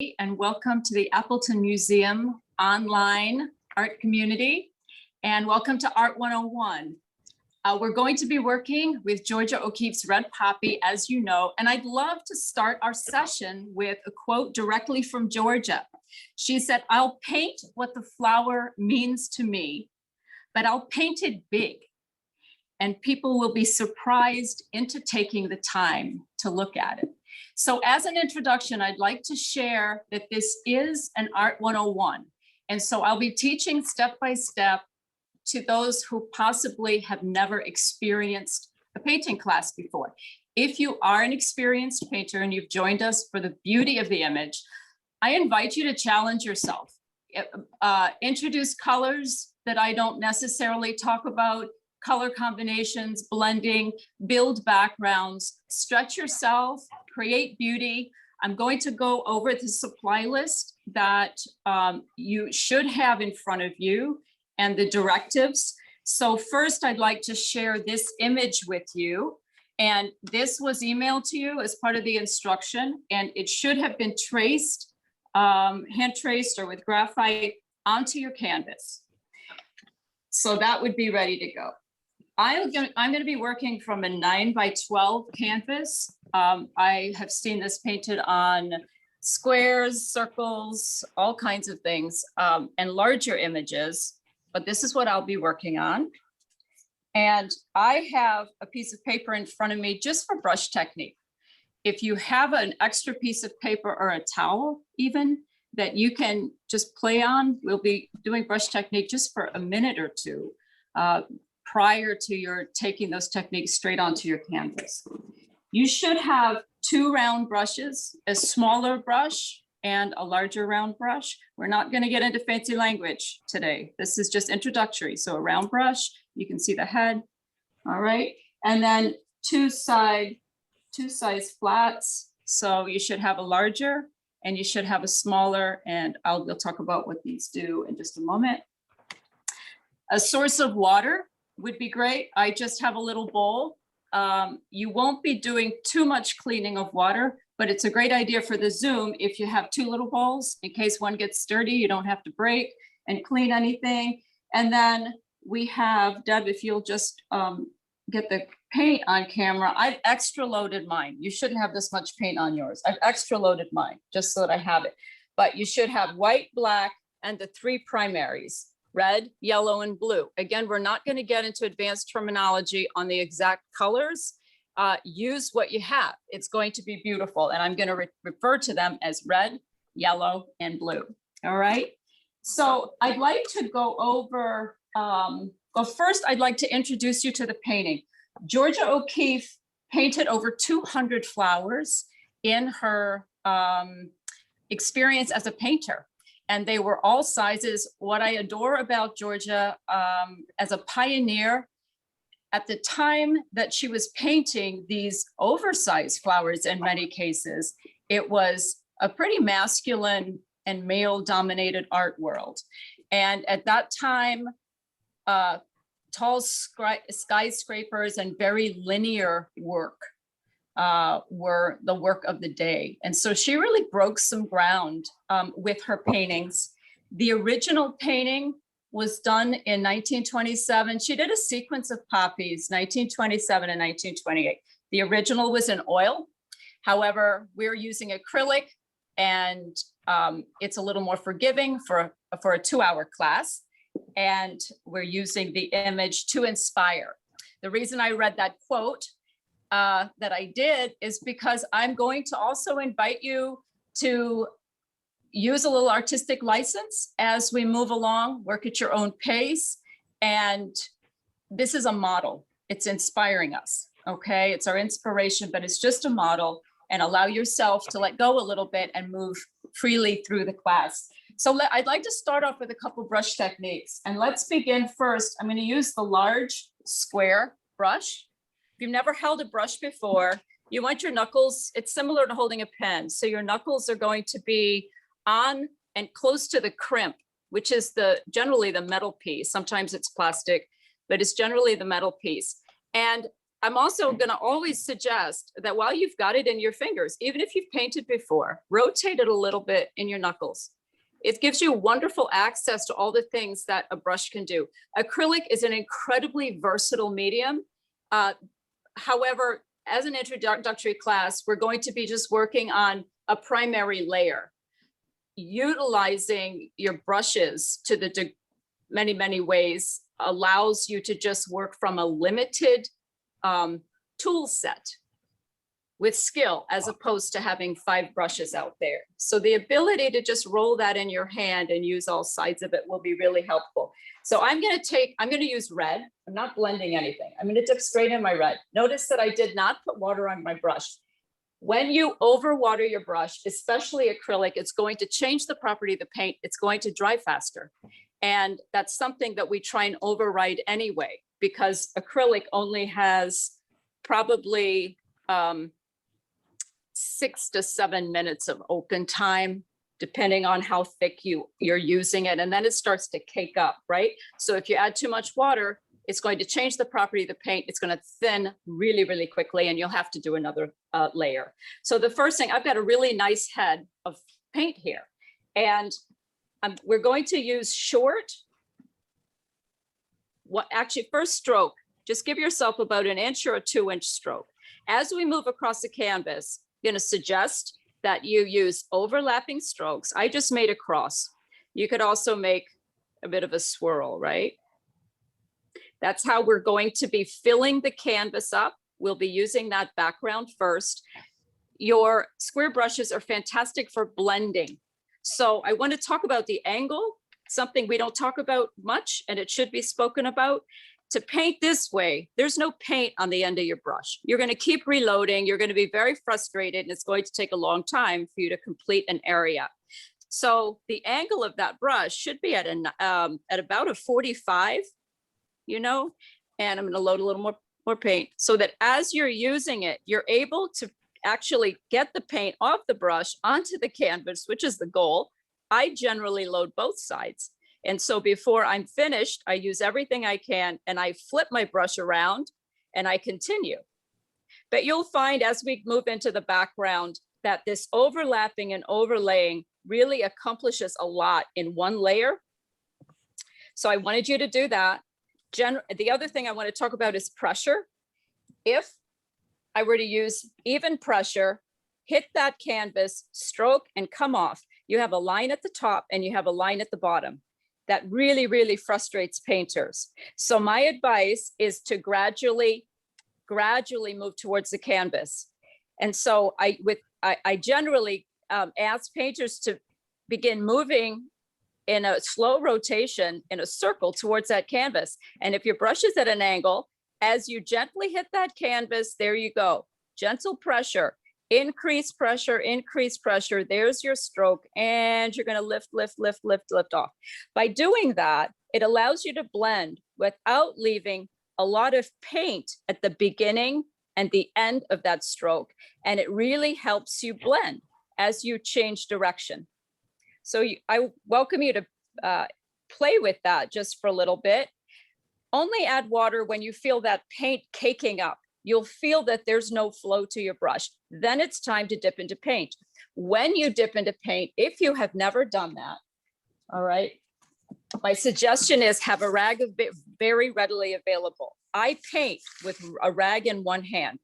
And welcome to the Appleton Museum online art community, and welcome to Art 101. We're going to be working with Georgia O'Keeffe's Red Poppy, as you know, and I'd love to start our session with a quote directly from Georgia. She said, "I'll paint what the flower means to me, but I'll paint it big, and people will be surprised into taking the time to look at it." So as an introduction, I'd like to share that this is an Art 101. And so I'll be teaching step by step to those who possibly have never experienced a painting class before. If you are an experienced painter and you've joined us for the beauty of the image, I invite you to challenge yourself. Introduce colors that I don't necessarily talk about, color combinations, blending, build backgrounds, stretch yourself, create beauty. I'm going to go over the supply list that you should have in front of you and the directives. So first, I'd like to share this image with you. And this was emailed to you as part of the instruction, and it should have been traced, hand traced or with graphite onto your canvas. So that would be ready to go. I'm going to be working from a 9x12 canvas. I have seen this painted on squares, circles, all kinds of things, and larger images, but this is what I'll be working on. And I have a piece of paper in front of me just for brush technique. If you have an extra piece of paper or a towel even that you can just play on, we'll be doing brush technique just for a minute or two prior to your taking those techniques straight onto your canvas. You should have two round brushes, a smaller brush and a larger round brush. We're not going to get into fancy language today. This is just introductory. So a round brush, you can see the head. All right. And then two size flats. So you should have a larger and you should have a smaller, and we'll talk about what these do in just a moment. A source of water would be great. I just have a little bowl. You won't be doing too much cleaning of water, but it's a great idea for the Zoom if you have two little bowls in case one gets dirty, you don't have to break and clean anything. And then we have, Deb, if you'll just get the paint on camera. I've extra loaded mine. You shouldn't have this much paint on yours. I've extra loaded mine just so that I have it. But you should have white, black, and the three primaries: red, yellow, and blue. Again, we're not going to get into advanced terminology on the exact colors. Use what you have. It's going to be beautiful. And I'm going to refer to them as red, yellow, and blue. All right. So I'd like to go over, well, first I'd like to introduce you to the painting. Georgia O'Keeffe painted over 200 flowers in her experience as a painter. And they were all sizes. What I adore about Georgia as a pioneer, at the time that she was painting these oversized flowers in many cases, it was a pretty masculine and male-dominated art world. And at that time, tall skyscrapers and very linear work were the work of the day. And so she really broke some ground with her paintings. The original painting was done in 1927. She did a sequence of poppies, 1927 and 1928. The original was in oil. However, we're using acrylic, and it's a little more forgiving for a 2-hour class. And we're using the image to inspire. The reason I read that quote that I did is because I'm going to also invite you to use a little artistic license as we move along, work at your own pace. And this is a model. It's inspiring us, okay? It's our inspiration, but it's just a model, and allow yourself to let go a little bit and move freely through the class. So I'd like to start off with a couple brush techniques, and let's begin first. I'm going to use the large square brush. If you've never held a brush before, you want your knuckles, it's similar to holding a pen. So your knuckles are going to be on and close to the crimp, which is generally the metal piece. Sometimes it's plastic, but it's generally the metal piece. And I'm also going to always suggest that while you've got it in your fingers, even if you've painted before, rotate it a little bit in your knuckles. It gives you wonderful access to all the things that a brush can do. Acrylic is an incredibly versatile medium. However, as an introductory class, we're going to be just working on a primary layer. Utilizing your brushes to the many, many ways allows you to just work from a limited tool set with skill, as opposed to having 5 brushes out there. So the ability to just roll that in your hand and use all sides of it will be really helpful. So I'm going to use red. I'm not blending anything. I'm going to dip straight in my red. Notice that I did not put water on my brush. When you overwater your brush, especially acrylic, it's going to change the property of the paint. It's going to dry faster. And that's something that we try and override anyway, because acrylic only has probably 6 to 7 minutes of open time, depending on how thick you're using it. And then it starts to cake up, right? So if you add too much water, it's going to change the property of the paint. It's going to thin really, really quickly, and you'll have to do another layer. So the first thing, I've got a really nice head of paint here, and we're going to use short, first stroke, just give yourself about an inch or a 2-inch stroke. As we move across the canvas, I'm going to suggest that you use overlapping strokes. I just made a cross. You could also make a bit of a swirl, right? That's how we're going to be filling the canvas up. We'll be using that background first. Your square brushes are fantastic for blending. So I want to talk about the angle, something we don't talk about much, and it should be spoken about. To paint this way, there's no paint on the end of your brush. You're going to keep reloading. You're going to be very frustrated, and it's going to take a long time for you to complete an area. So the angle of that brush should be at about a 45, you know, and I'm going to load a little more paint so that as you're using it, you're able to actually get the paint off the brush onto the canvas, which is the goal. I generally load both sides. And so before I'm finished, I use everything I can and I flip my brush around and I continue. But you'll find as we move into the background that this overlapping and overlaying really accomplishes a lot in one layer. So I wanted you to do that. The other thing I want to talk about is pressure. If I were to use even pressure, hit that canvas, stroke, and come off, you have a line at the top and you have a line at the bottom. That really, really frustrates painters. So my advice is to gradually move towards the canvas. And so I generally ask painters to begin moving in a slow rotation in a circle towards that canvas. And if your brush is at an angle, as you gently hit that canvas, there you go. Gentle pressure, increase pressure, increase pressure. There's your stroke. And you're going to lift, lift, lift, lift, lift off. By doing that, it allows you to blend without leaving a lot of paint at the beginning and the end of that stroke. And it really helps you blend as you change direction. So I welcome you to play with that just for a little bit. Only add water when you feel that paint caking up. You'll feel that there's no flow to your brush. Then it's time to dip into paint. When you dip into paint, if you have never done that, all right, my suggestion is have a rag very readily available. I paint with a rag in one hand.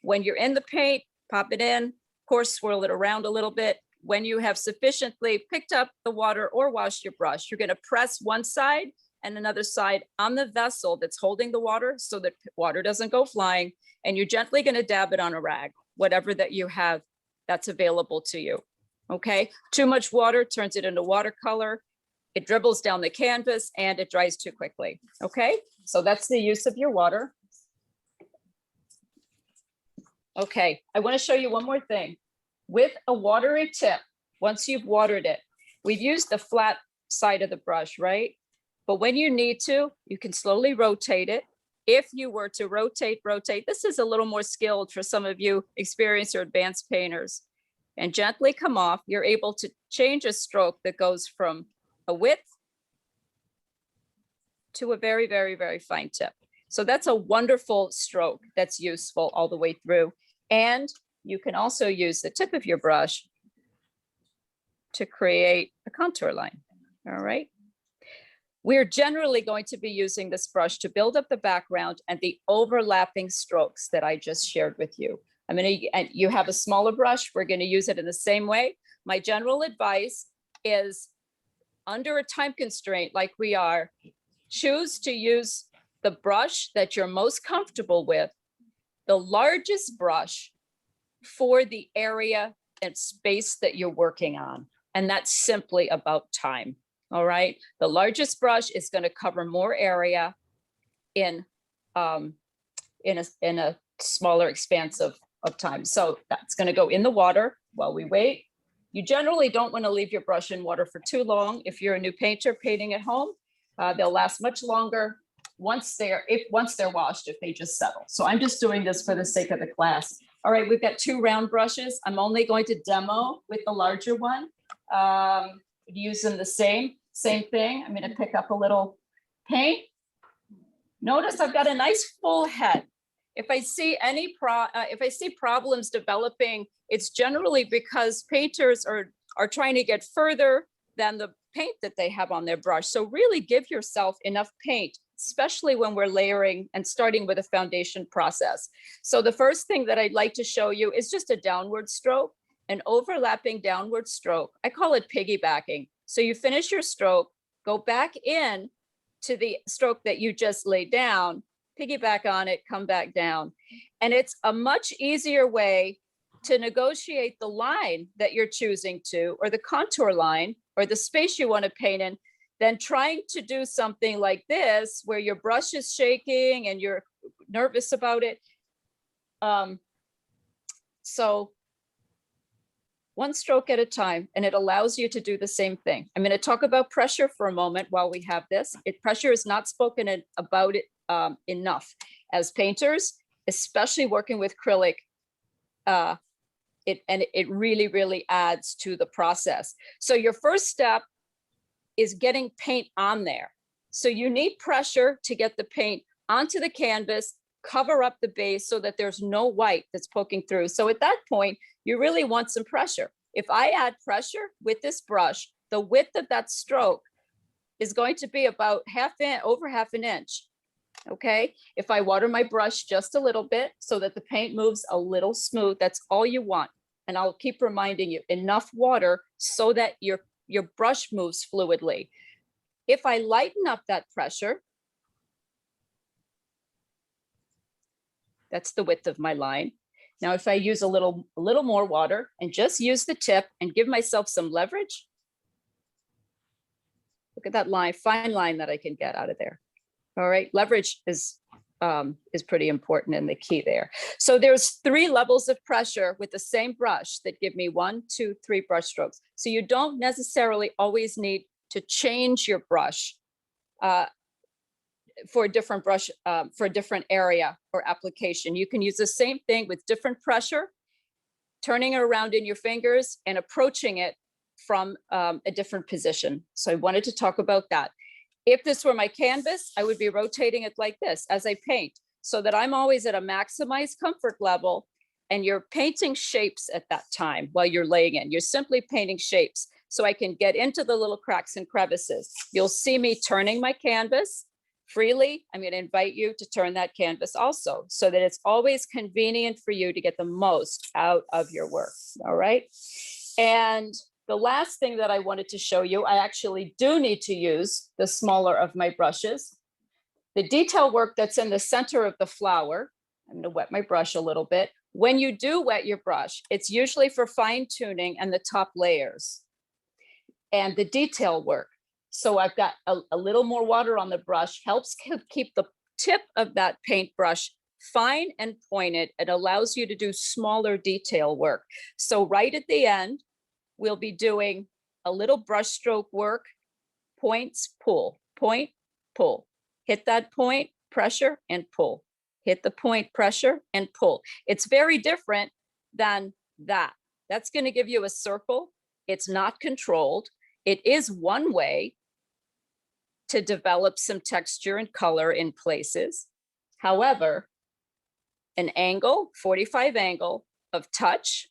When you're in the paint, pop it in, of course, swirl it around a little bit. When you have sufficiently picked up the water or washed your brush, you're going to press one side and another side on the vessel that's holding the water so that water doesn't go flying. And you're gently going to dab it on a rag, whatever that you have that's available to you. Okay. Too much water turns it into watercolor. It dribbles down the canvas and it dries too quickly. Okay. So that's the use of your water. Okay. I want to show you one more thing. With a watery tip, once you've watered it, we've used the flat side of the brush, right? But when you need to, you can slowly rotate it. If you were to rotate, this is a little more skilled for some of you experienced or advanced painters, and gently come off, you're able to change a stroke that goes from a width to a very, very, very fine tip. So that's a wonderful stroke that's useful all the way through. And you can also use the tip of your brush to create a contour line. All right. We're generally going to be using this brush to build up the background and the overlapping strokes that I just shared with you. And you have a smaller brush, we're going to use it in the same way. My general advice is, under a time constraint like we are, choose to use the brush that you're most comfortable with, the largest brush for the area and space that you're working on. And that's simply about time. All right. The largest brush is going to cover more area in a smaller expanse of time. So that's going to go in the water while we wait. You generally don't want to leave your brush in water for too long. If you're a new painter painting at home, they'll last much longer once they're washed, if they just settle. So I'm just doing this for the sake of the class. All right, we've got 2 round brushes. I'm only going to demo with the larger one. Using the same thing. I'm going to pick up a little paint. Notice I've got a nice full head. If I see problems developing, it's generally because painters are trying to get further than the paint that they have on their brush. So really give yourself enough paint, especially when we're layering and starting with a foundation process. So the first thing that I'd like to show you is just a downward stroke, an overlapping downward stroke. I call it piggybacking. So you finish your stroke, go back in to the stroke that you just laid down, piggyback on it, come back down. And it's a much easier way to negotiate the line that you're choosing to, or the contour line, or the space you want to paint in, than trying to do something like this, where your brush is shaking and you're nervous about it. So one stroke at a time, and it allows you to do the same thing. I'm going to talk about pressure for a moment while we have this. Pressure is not spoken about it enough. As painters, especially working with acrylic, it really, really adds to the process. So your first step is getting paint on there. So you need pressure to get the paint onto the canvas, cover up the base so that there's no white that's poking through. So at that point, you really want some pressure. If I add pressure with this brush, the width of that stroke is going to be about over half an inch. Okay. If I water my brush just a little bit so that the paint moves a little smooth, that's all you want. And I'll keep reminding you, enough water so that your brush moves fluidly. If I lighten up that pressure, that's the width of my line. Now, if I use a little more water and just use the tip and give myself some leverage, look at that line, fine line that I can get out of there. All right, leverage is pretty important and the key there. So there's 3 levels of pressure with the same brush that give me 1, 2, 3 brush strokes. So you don't necessarily always need to change your brush for a different brush, for a different area or application. You can use the same thing with different pressure, turning it around in your fingers and approaching it from a different position. So I wanted to talk about that. If this were my canvas, I would be rotating it like this as I paint, so that I'm always at a maximized comfort level, and you're painting shapes at that time while you're laying in. You're simply painting shapes so I can get into the little cracks and crevices. You'll see me turning my canvas freely. I'm going to invite you to turn that canvas also, so that it's always convenient for you to get the most out of your work. All right. And the last thing that I wanted to show you, I actually do need to use the smaller of my brushes. The detail work that's in the center of the flower, I'm going to wet my brush a little bit. When you do wet your brush, it's usually for fine tuning and the top layers and the detail work. So I've got a little more water on the brush, helps keep the tip of that paintbrush fine and pointed. It allows you to do smaller detail work. So right at the end, we'll be doing a little brush stroke work, points, pull, point, pull. Hit that point, pressure, and pull. Hit the point, pressure, and pull. It's very different than that. That's going to give you a circle. It's not controlled. It is one way to develop some texture and color in places. However, an angle, 45 angle of touch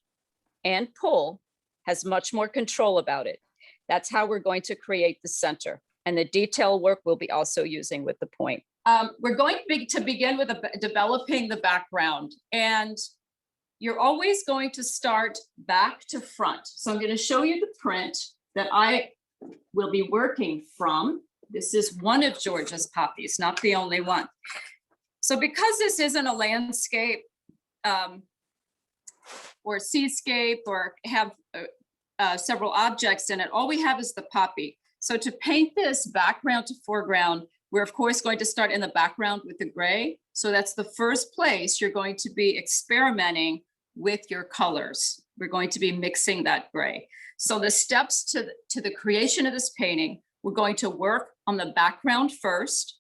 and pull has much more control about it. That's how we're going to create the center. And the detail work we'll be also using with the point. We're going to begin with developing the background, and you're always going to start back to front. So I'm going to show you the print that I will be working from. This is one of Georgia's poppies, not the only one. So because this isn't a landscape or seascape or have several objects in it, all we have is the poppy. So to paint this background to foreground, we're of course going to start in the background with the gray. So that's the first place you're going to be experimenting with your colors. We're going to be mixing that gray. So the steps to the creation of this painting, we're going to work on the background first.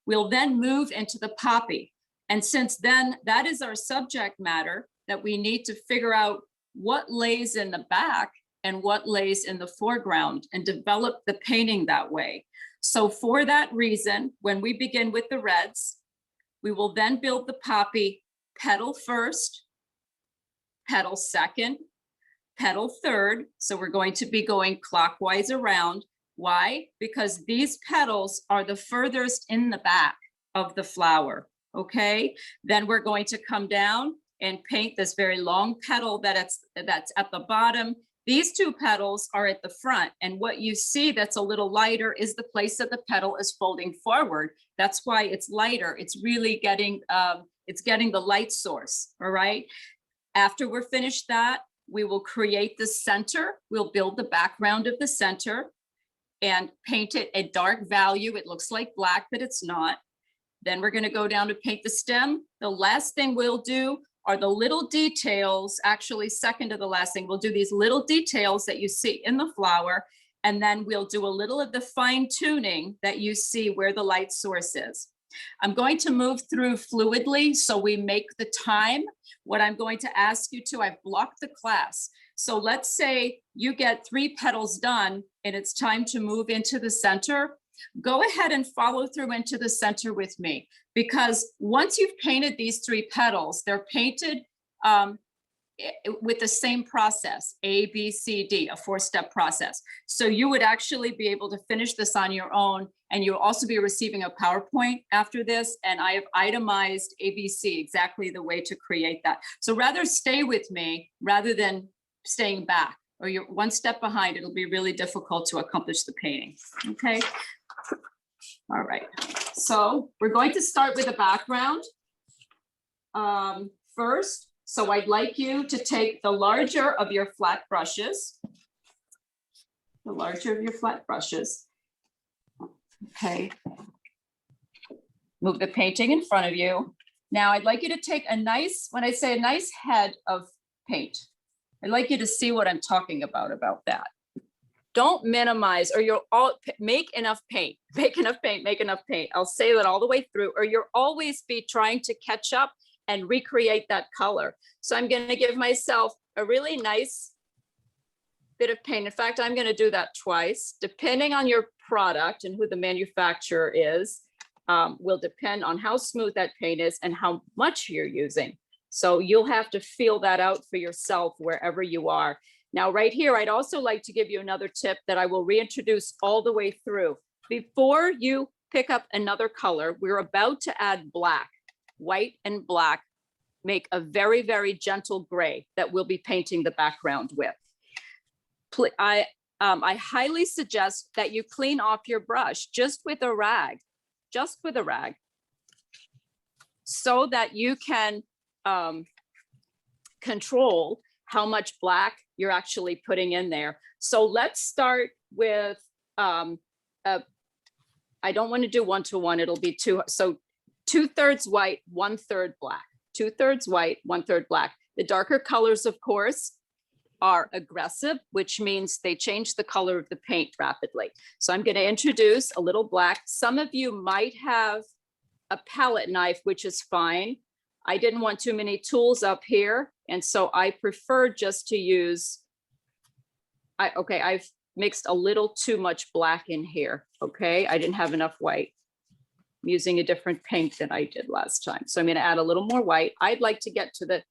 We'll then move into the poppy. And since then that is our subject matter, that we need to figure out what lays in the back and what lays in the foreground and develop the painting that way. So for that reason, when we begin with the reds, we will then build the poppy petal first, petal second, petal third. So we're going to be going clockwise around. Why? Because these petals are the furthest in the back of the flower, okay? Then we're going to come down and paint this very long petal that's at the bottom. These two petals are at the front, and what you see that's a little lighter is the place that the petal is folding forward. That's why it's lighter. It's really getting the light source, all right? After we're finished that, we will create the center. We'll build the background of the center and paint it a dark value. It looks like black, but it's not. Then we're gonna go down to paint the stem. The last thing we'll do are the little details, actually second to the last thing. We'll do these little details that you see in the flower, and then we'll do a little of the fine tuning that you see where the light source is. I'm going to move through fluidly so we make the time. What I'm going to ask you to, I've blocked the class. So let's say you get 3 petals done and it's time to move into the center. Go ahead and follow through into the center with me, because once you've painted these 3 petals, they're painted with the same process, A, B, C, D, a 4-step process. So you would actually be able to finish this on your own, and you'll also be receiving a PowerPoint after this, and I have itemized ABC, exactly the way to create that. So rather stay with me rather than staying back, or you're 1 step behind. It'll be really difficult to accomplish the painting, okay? All right, so we're going to start with the background first. So I'd like you to take the larger of your flat brushes, okay. Move the painting in front of you. Now I'd like you to take a nice, when I say a nice head of paint, I'd like you to see what I'm talking about that. Don't minimize, or you'll all make enough paint, make enough paint. I'll say that all the way through, or you'll always be trying to catch up and recreate that color. So I'm going to give myself a really nice bit of paint. In fact, I'm going to do that twice, depending on your product and who the manufacturer is, will depend on how smooth that paint is and how much you're using. So you'll have to feel that out for yourself wherever you are. Now, right here, I'd also like to give you another tip that I will reintroduce all the way through. Before you pick up another color, we're about to add black. White and black make a very, very gentle gray that we'll be painting the background with. I highly suggest that you clean off your brush just with a rag, so that you can control how much black you're actually putting in there. So let's start with, I don't want to do 1-to-1, it'll be 2. So 2/3 white, 1/3 black, 2/3 white, 1/3 black. The darker colors, of course, are aggressive, which means they change the color of the paint rapidly. So I'm going to introduce a little black. Some of you might have a palette knife, which is fine. I didn't want too many tools up here, and so I prefer just to use, I've mixed a little too much black in here, okay? I didn't have enough white. I'm using a different paint than I did last time. So I'm going to add a little more white. I'd like to get to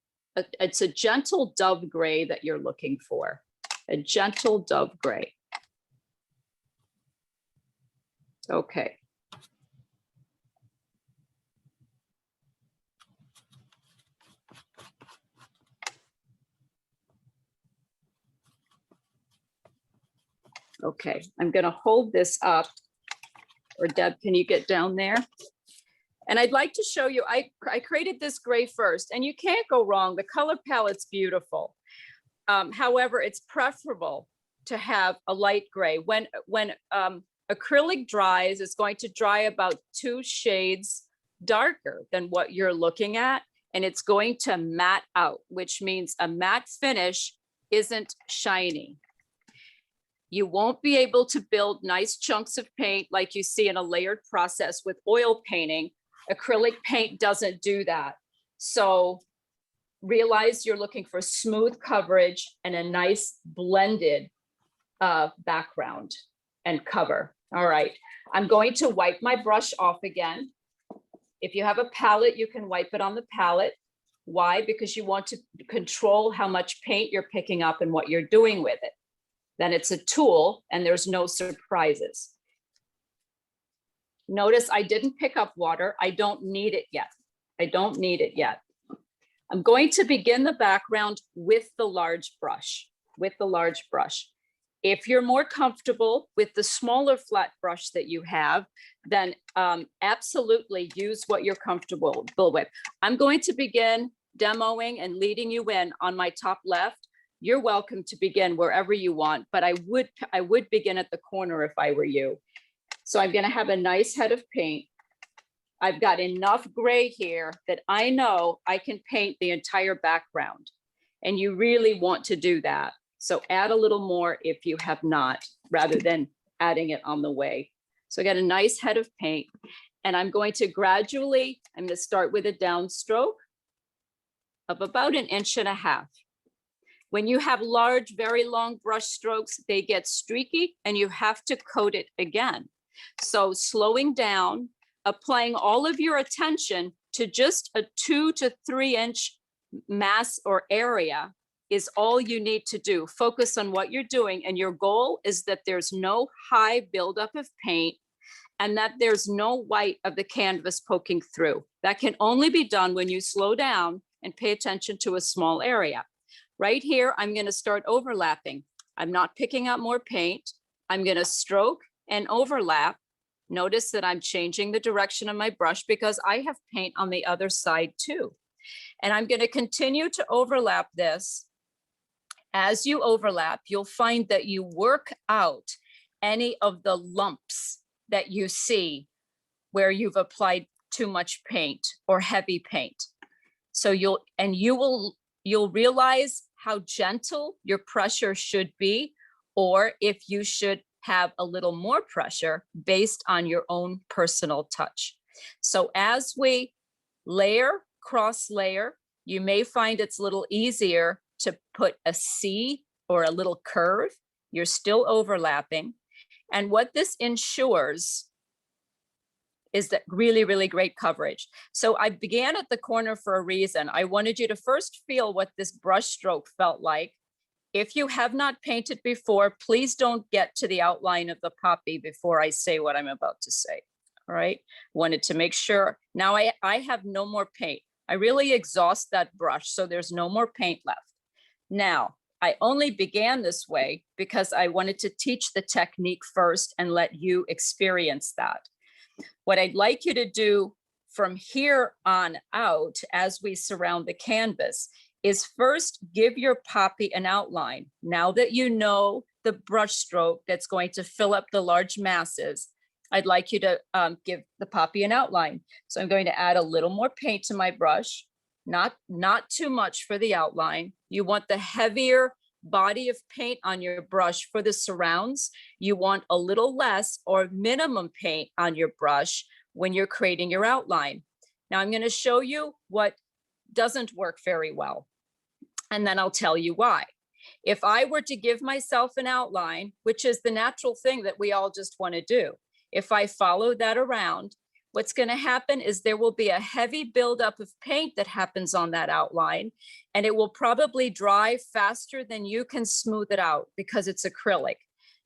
it's a gentle dove gray that you're looking for. A gentle dove gray. Okay. Okay, I'm going to hold this up. Or Deb, can you get down there? And I'd like to show you, I created this gray first, and you can't go wrong. The color palette's beautiful. However, it's preferable to have a light gray. When acrylic dries, it's going to dry about 2 shades darker than what you're looking at, and it's going to matte out, which means a matte finish isn't shiny. You won't be able to build nice chunks of paint like you see in a layered process with oil painting. Acrylic paint doesn't do that. So realize you're looking for smooth coverage and a nice blended background and cover. All right, I'm going to wipe my brush off again. If you have a palette, you can wipe it on the palette. Why? Because you want to control how much paint you're picking up and what you're doing with it. Then it's a tool and there's no surprises. Notice I didn't pick up water. I don't need it yet. I don't need it yet. I'm going to begin the background with the large brush, If you're more comfortable with the smaller flat brush that you have, then absolutely use what you're comfortable with. I'm going to begin demoing and leading you in on my top left. You're welcome to begin wherever you want, but I would begin at the corner if I were you. So I'm going to have a nice head of paint. I've got enough gray here that I know I can paint the entire background, and you really want to do that. So add a little more if you have not, rather than adding it on the way. So I got a nice head of paint, and I'm going to gradually, I'm going to start with a downstroke of about 1.5 inches. When you have large, very long brush strokes, they get streaky and you have to coat it again. So slowing down, applying all of your attention to just a 2 to 3 inch mass or area is all you need to do. Focus on what you're doing, and your goal is that there's no high buildup of paint and that there's no white of the canvas poking through. That can only be done when you slow down and pay attention to a small area. Right here, I'm going to start overlapping. I'm not picking up more paint. I'm going to stroke and overlap. Notice that I'm changing the direction of my brush because I have paint on the other side too. And I'm going to continue to overlap this. As you overlap, you'll find that you work out any of the lumps that you see where you've applied too much paint or heavy paint. So you'll realize how gentle your pressure should be, or if you should have a little more pressure based on your own personal touch. So as we layer, cross layer, you may find it's a little easier to put a C or a little curve. You're still overlapping. And what this ensures is that really, really great coverage. So I began at the corner for a reason. I wanted you to first feel what this brush stroke felt like. If you have not painted before, please don't get to the outline of the poppy before I say what I'm about to say. All right, wanted to make sure. Now I have no more paint. I really exhaust that brush, so there's no more paint left. Now, I only began this way because I wanted to teach the technique first and let you experience that. What I'd like you to do from here on out as we surround the canvas is first give your poppy an outline. Now that you know the brush stroke that's going to fill up the large masses, I'd like you to give the poppy an outline. So I'm going to add a little more paint to my brush, not too much for the outline. You want the heavier body of paint on your brush for the surrounds. You want a little less or minimum paint on your brush when you're creating your outline. Now I'm going to show you what doesn't work very well, and then I'll tell you why. If I were to give myself an outline, which is the natural thing that we all just want to do, if I follow that around, what's going to happen is there will be a heavy buildup of paint that happens on that outline, and it will probably dry faster than you can smooth it out because it's acrylic.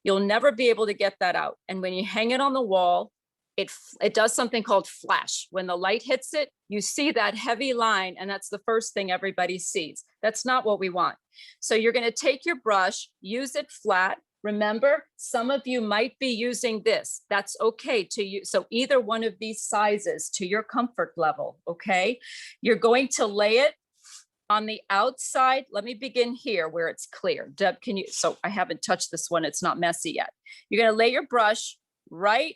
You'll never be able to get that out. And when you hang it on the wall, it does something called flash. When the light hits it, you see that heavy line, and that's the first thing everybody sees. That's not what we want. So you're going to take your brush, use it flat. Remember, some of you might be using this. That's okay to use. So either one of these sizes to your comfort level, okay? You're going to lay it on the outside. Let me begin here where it's clear. Deb, can you, so I haven't touched this one. It's not messy yet. You're going to lay your brush right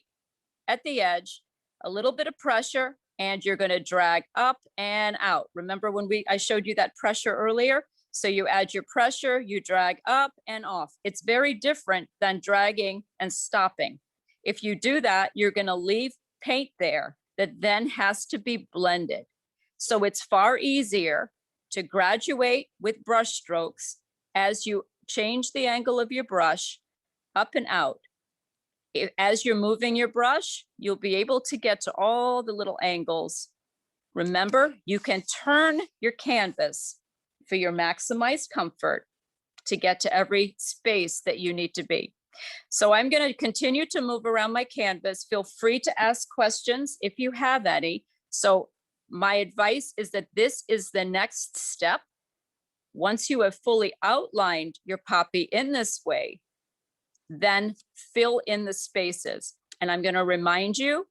at the edge, a little bit of pressure, and you're going to drag up and out. Remember when I showed you that pressure earlier? So you add your pressure, you drag up and off. It's very different than dragging and stopping. If you do that, you're going to leave paint there that then has to be blended. So it's far easier to graduate with brush strokes as you change the angle of your brush up and out. As you're moving your brush, you'll be able to get to all the little angles. Remember, you can turn your canvas for your maximized comfort to get to every space that you need to be. So I'm going to continue to move around my canvas. Feel free to ask questions if you have any. So my advice is that this is the next step. Once you have fully outlined your poppy in this way, then fill in the spaces. And I'm going to remind you,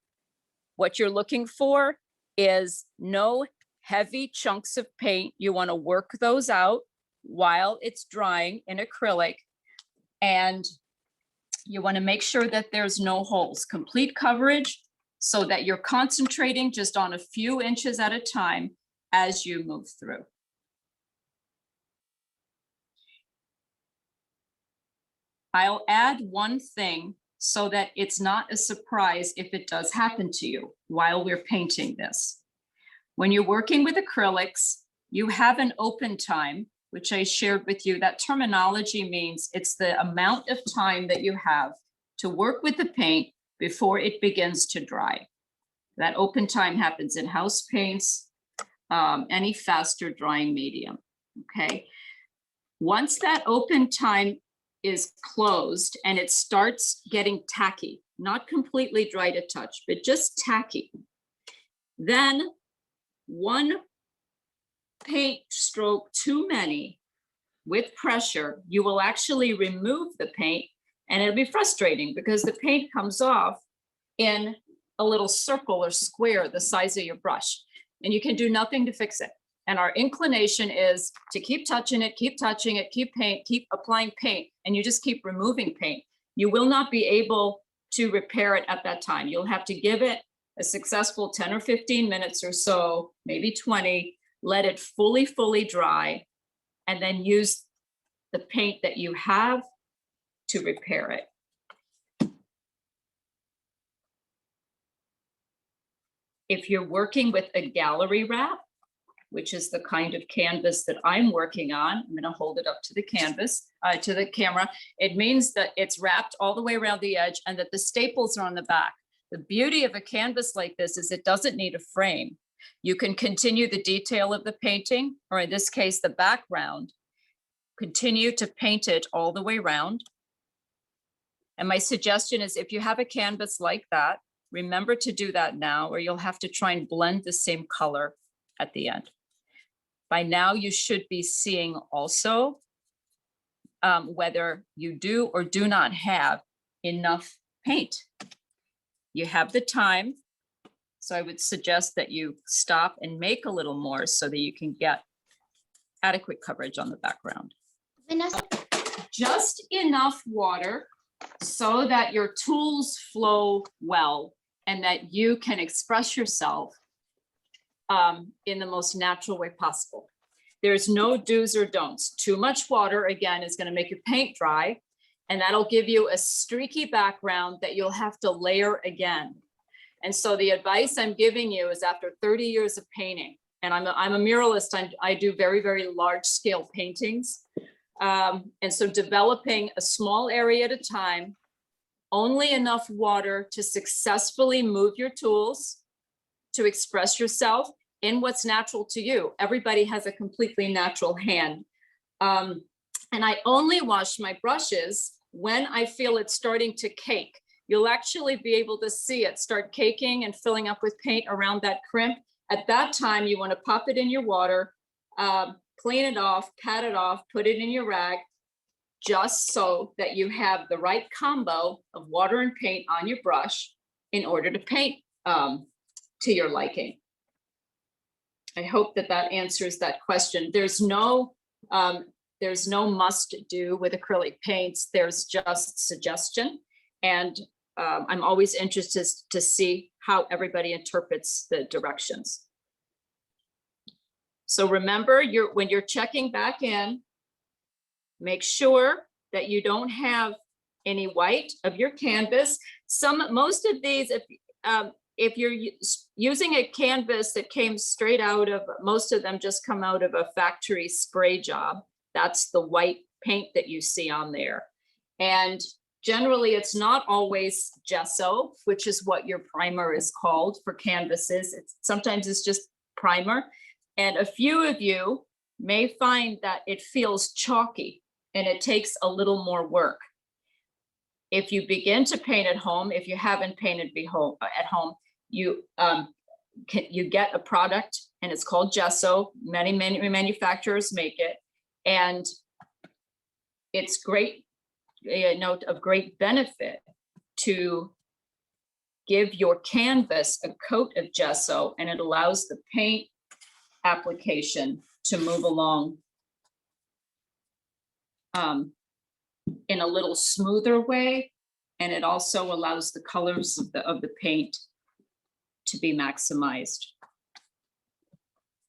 what you're looking for is no heavy chunks of paint. You want to work those out while it's drying in acrylic. And you want to make sure that there's no holes, complete coverage, so that you're concentrating just on a few inches at a time as you move through. I'll add one thing so that it's not a surprise if it does happen to you while we're painting this. When you're working with acrylics, you have an open time, which I shared with you. That terminology means it's the amount of time that you have to work with the paint before it begins to dry. That open time happens in house paints, any faster drying medium, okay? Once that open time is closed and it starts getting tacky, not completely dry to touch, but just tacky, then one paint stroke too many with pressure, you will actually remove the paint, and it'll be frustrating because the paint comes off in a little circle or square the size of your brush, and you can do nothing to fix it. And our inclination is to keep touching it, keep applying paint, and you just keep removing paint. You will not be able to repair it at that time. You'll have to give it a successful 10 or 15 minutes or so, maybe 20, let it fully dry, and then use the paint that you have to repair it. If you're working with a gallery wrap, which is the kind of canvas that I'm working on, I'm gonna hold it up to the canvas, to the camera. It means that it's wrapped all the way around the edge and that the staples are on the back. The beauty of a canvas like this is it doesn't need a frame. You can continue the detail of the painting, or in this case, the background, continue to paint it all the way around. And my suggestion is if you have a canvas like that, remember to do that now, or you'll have to try and blend the same color at the end. By now, you should be seeing also whether you do or do not have enough paint. You have the time, so I would suggest that you stop and make a little more so that you can get adequate coverage on the background. Vanessa? Just enough water so that your tools flow well and that you can express yourself in the most natural way possible. There's no do's or don'ts. Too much water, again, is going to make your paint dry, and that'll give you a streaky background that you'll have to layer again. And so the advice I'm giving you is after 30 years of painting, and I'm a muralist, I do very large scale paintings. And so developing a small area at a time, only enough water to successfully move your tools to express yourself in what's natural to you. Everybody has a completely natural hand. And I only wash my brushes when I feel it's starting to cake. You'll actually be able to see it start caking and filling up with paint around that crimp. At that time, you want to pop it in your water, clean it off, pat it off, put it in your rag, just so that you have the right combo of water and paint on your brush in order to paint to your liking. I hope that that answers that question. There's no must do with acrylic paints. There's just suggestion. And I'm always interested to see how everybody interprets the directions. So remember, when you're checking back in, make sure that you don't have any white of your canvas. Most of these, if you're using a canvas that came straight out of, most of them just come out of a factory spray job. That's the white paint that you see on there. And generally, it's not always gesso, which is what your primer is called for canvases. Sometimes it's just primer. And a few of you may find that it feels chalky and it takes a little more work. If you begin to paint at home, if you haven't painted at home, you get a product and it's called gesso. Many manufacturers make it, and it's great. A note of great benefit to give your canvas a coat of gesso, and it allows the paint application to move along in a little smoother way, and it also allows the colors of the paint to be maximized.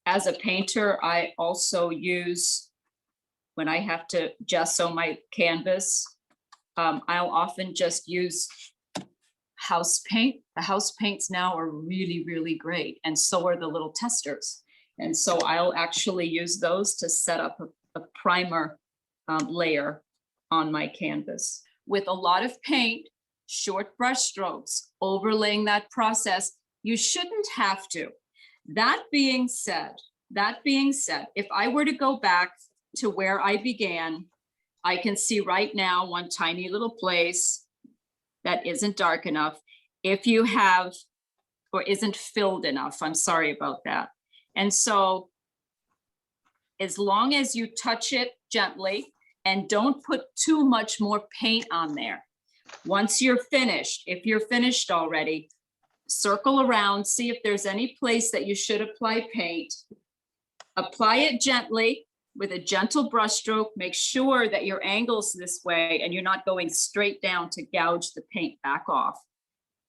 As a painter, I also use, when I have to gesso my canvas, I'll often just use house paint. The house paints now are really, really great, and so are the little testers. And so I'll actually use those to set up a primer layer on my canvas. With a lot of paint, short brush strokes, overlaying that process, you shouldn't have to. That being said, if I were to go back to where I began, I can see right now one tiny little place that isn't dark enough. If you have, or isn't filled enough, I'm sorry about that. And so as long as you touch it gently and don't put too much more paint on there. Once you're finished, if you're finished already, circle around, see if there's any place that you should apply paint. Apply it gently with a gentle brush stroke. Make sure that your angle's this way and you're not going straight down to gouge the paint back off.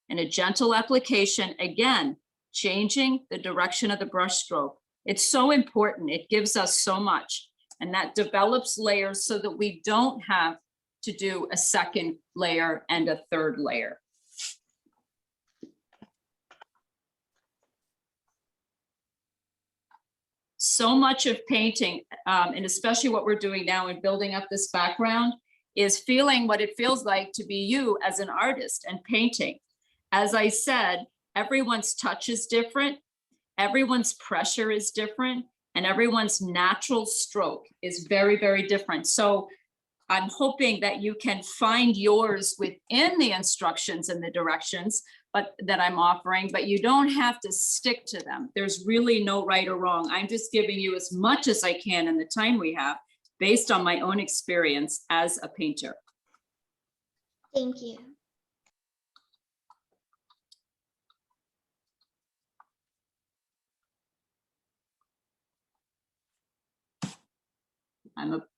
And a gentle application, again, changing the direction of the brush stroke. It's so important. It gives us so much. And that develops layers so that we don't have to do a second layer and a third layer. So much of painting, and especially what we're doing now in building up this background, is feeling what it feels like to be you as an artist and painting. As I said, everyone's touch is different, everyone's pressure is different, and everyone's natural stroke is very, very different. So I'm hoping that you can find yours within the instructions and the directions that I'm offering, but you don't have to stick to them. There's really no right or wrong. I'm just giving you as much as I can in the time we have based on my own experience as a painter. Thank you.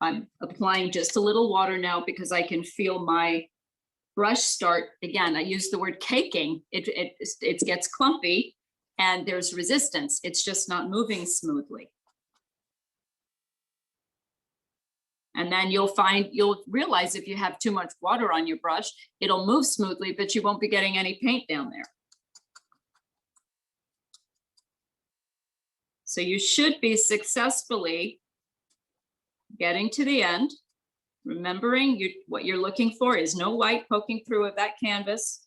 I'm applying just a little water now because I can feel my brush start. Again, I use the word caking. It gets clumpy and there's resistance. It's just not moving smoothly. And then you'll realize if you have too much water on your brush, it'll move smoothly, but you won't be getting any paint down there. So you should be successfully getting to the end, remembering what you're looking for is no white poking through of that canvas.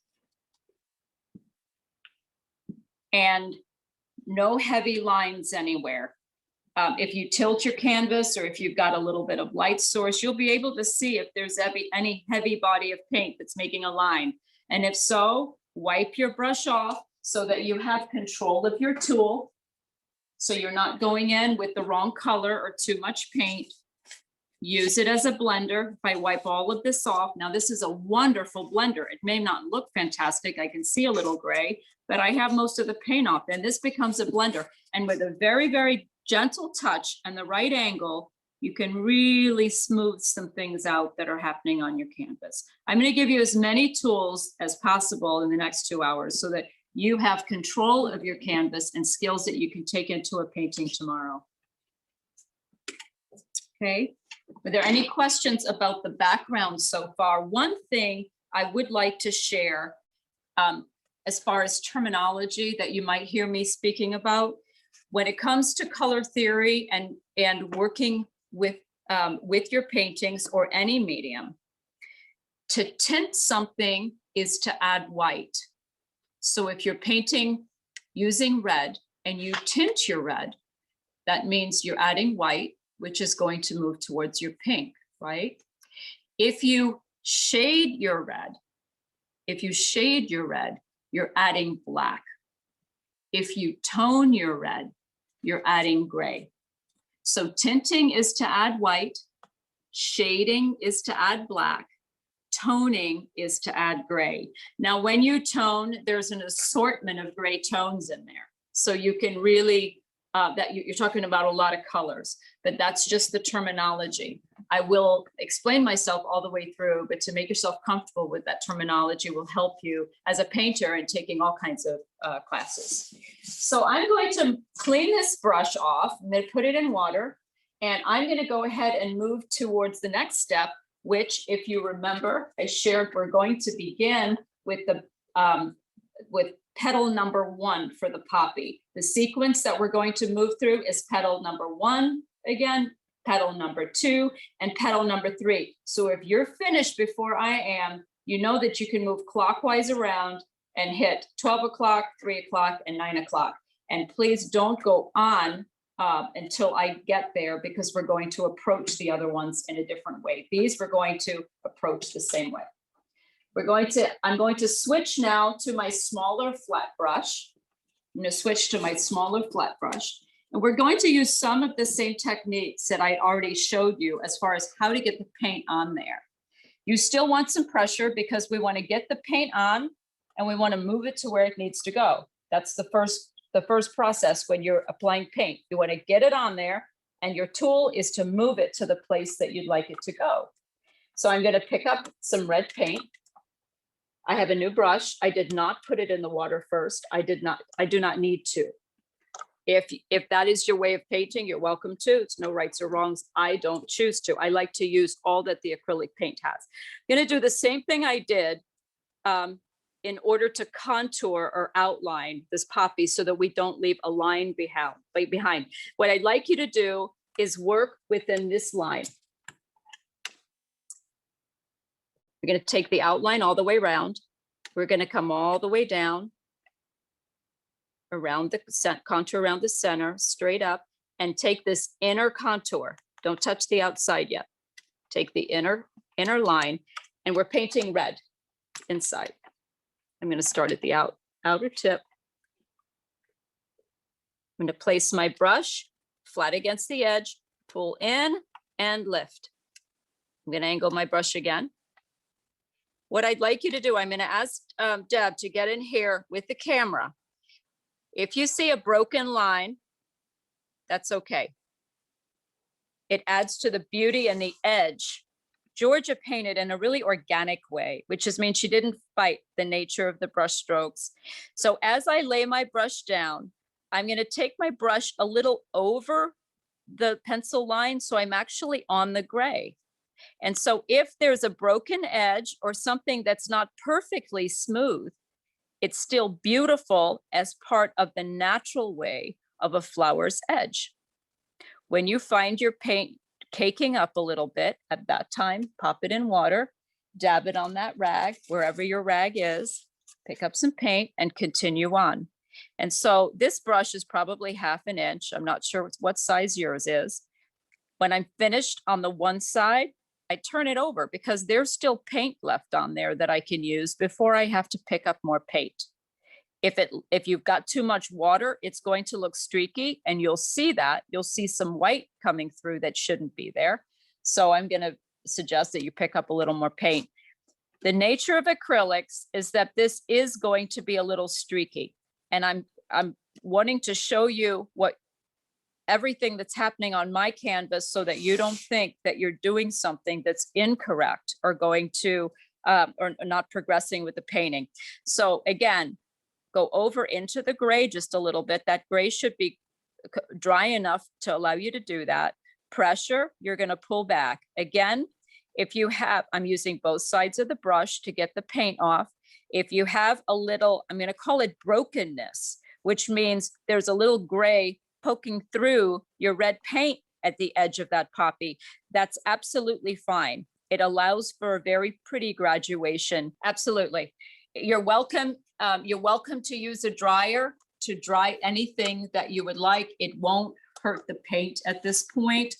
And no heavy lines anywhere. If you tilt your canvas or if you've got a little bit of light source, you'll be able to see if there's any heavy body of paint that's making a line. And if so, wipe your brush off so that you have control of your tool. So you're not going in with the wrong color or too much paint. Use it as a blender. If I wipe all of this off, now this is a wonderful blender. It may not look fantastic. I can see a little gray, but I have most of the paint off and this becomes a blender. And with a very, very gentle touch and the right angle, you can really smooth some things out that are happening on your canvas. I'm going to give you as many tools as possible in the next 2 hours so that you have control of your canvas and skills that you can take into a painting tomorrow. Okay, are there any questions about the background so far? One thing I would like to share as far as terminology that you might hear me speaking about, when it comes to color theory and working with your paintings or any medium, to tint something is to add white. So if you're painting using red and you tint your red, that means you're adding white, which is going to move towards your pink, right? If you shade your red, you're adding black. If you tone your red, you're adding gray. So tinting is to add white, shading is to add black, toning is to add gray. Now, when you tone, there's an assortment of gray tones in there. So you can really, you're talking about a lot of colors, but that's just the terminology. I will explain myself all the way through, but to make yourself comfortable with that terminology will help you as a painter and taking all kinds of classes. So I'm going to clean this brush off. I'm going to put it in water, and I'm going to go ahead and move towards the next step, which, if you remember, I shared we're going to begin with the with petal number 1 for the poppy. The sequence that we're going to move through is petal number 1 again, petal number 2, and petal number 3. So if you're finished before I am, you know that you can move clockwise around and hit 12 o'clock, 3 o'clock, and 9 o'clock. And please don't go on until I get there, because we're going to approach the other ones in a different way. These we're going to approach the same way. I'm going to switch now to my smaller flat brush. I'm going to switch to my smaller flat brush. And we're going to use some of the same techniques that I already showed you as far as how to get the paint on there. You still want some pressure because we want to get the paint on and we want to move it to where it needs to go. That's the first process when you're applying paint. You want to get it on there, and your tool is to move it to the place that you'd like it to go. So I'm going to pick up some red paint. I have a new brush. I did not put it in the water first. I do not need to. If that is your way of painting, you're welcome to. It's no rights or wrongs. I don't choose to. I like to use all that the acrylic paint has. I'm going to do the same thing I did in order to contour or outline this poppy so that we don't leave a line behind. What I'd like you to do is work within this line. We're going to take the outline all the way around. We're going to come all the way down around the contour around the center, straight up, and take this inner contour. Don't touch the outside yet. Take the inner line, and we're painting red inside. I'm going to start at the outer tip. I'm going to place my brush flat against the edge, pull in and lift. I'm going to angle my brush again. What I'd like you to do, I'm going to ask Deb to get in here with the camera. If you see a broken line, that's okay. It adds to the beauty and the edge. Georgia painted in a really organic way, which just means she didn't fight the nature of the brush strokes. So as I lay my brush down, I'm going to take my brush a little over the pencil line, so I'm actually on the gray. And so if there's a broken edge or something that's not perfectly smooth, it's still beautiful as part of the natural way of a flower's edge. When you find your paint caking up a little bit, at that time, pop it in water, dab it on that rag, wherever your rag is, pick up some paint and continue on. And so this brush is probably 1/2 inch. I'm not sure what size yours is. When I'm finished on the one side, I turn it over because there's still paint left on there that I can use before I have to pick up more paint. If you've got too much water, it's going to look streaky, and you'll see that. You'll see some white coming through that shouldn't be there. So I'm going to suggest that you pick up a little more paint. The nature of acrylics is that this is going to be a little streaky, and I'm wanting to show you everything that's happening on my canvas so that you don't think that you're doing something that's incorrect or going to or not progressing with the painting. So again, go over into the gray just a little bit. That gray should be dry enough to allow you to do that. Pressure, you're going to pull back. Again, if you have, I'm using both sides of the brush to get the paint off. If you have a little, I'm going to call it brokenness, which means there's a little gray poking through your red paint at the edge of that poppy, that's absolutely fine. It allows for a very pretty graduation. Absolutely. You're welcome to use a dryer to dry anything that you would like. It won't hurt the paint at this point,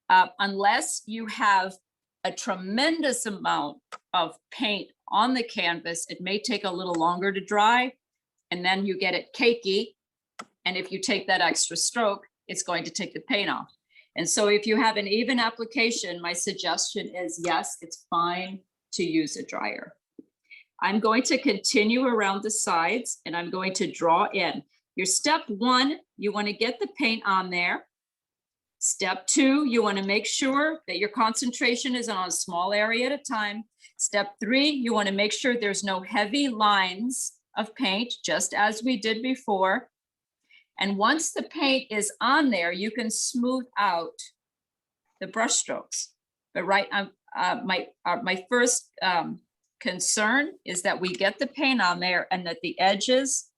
unless you have a tremendous amount of paint on the canvas. It may take a little longer to dry, and then you get it cakey. And if you take that extra stroke, it's going to take the paint off. And so if you have an even application, my suggestion is, yes, it's fine to use a dryer. I'm going to continue around the sides, and I'm going to draw in. Your step one, you want to get the paint on there. Step two, you want to make sure that your concentration is on a small area at a time. Step three, you want to make sure there's no heavy lines of paint, just as we did before. And once the paint is on there, you can smooth out the brush strokes. But my first concern is that we get the paint on there and that the edges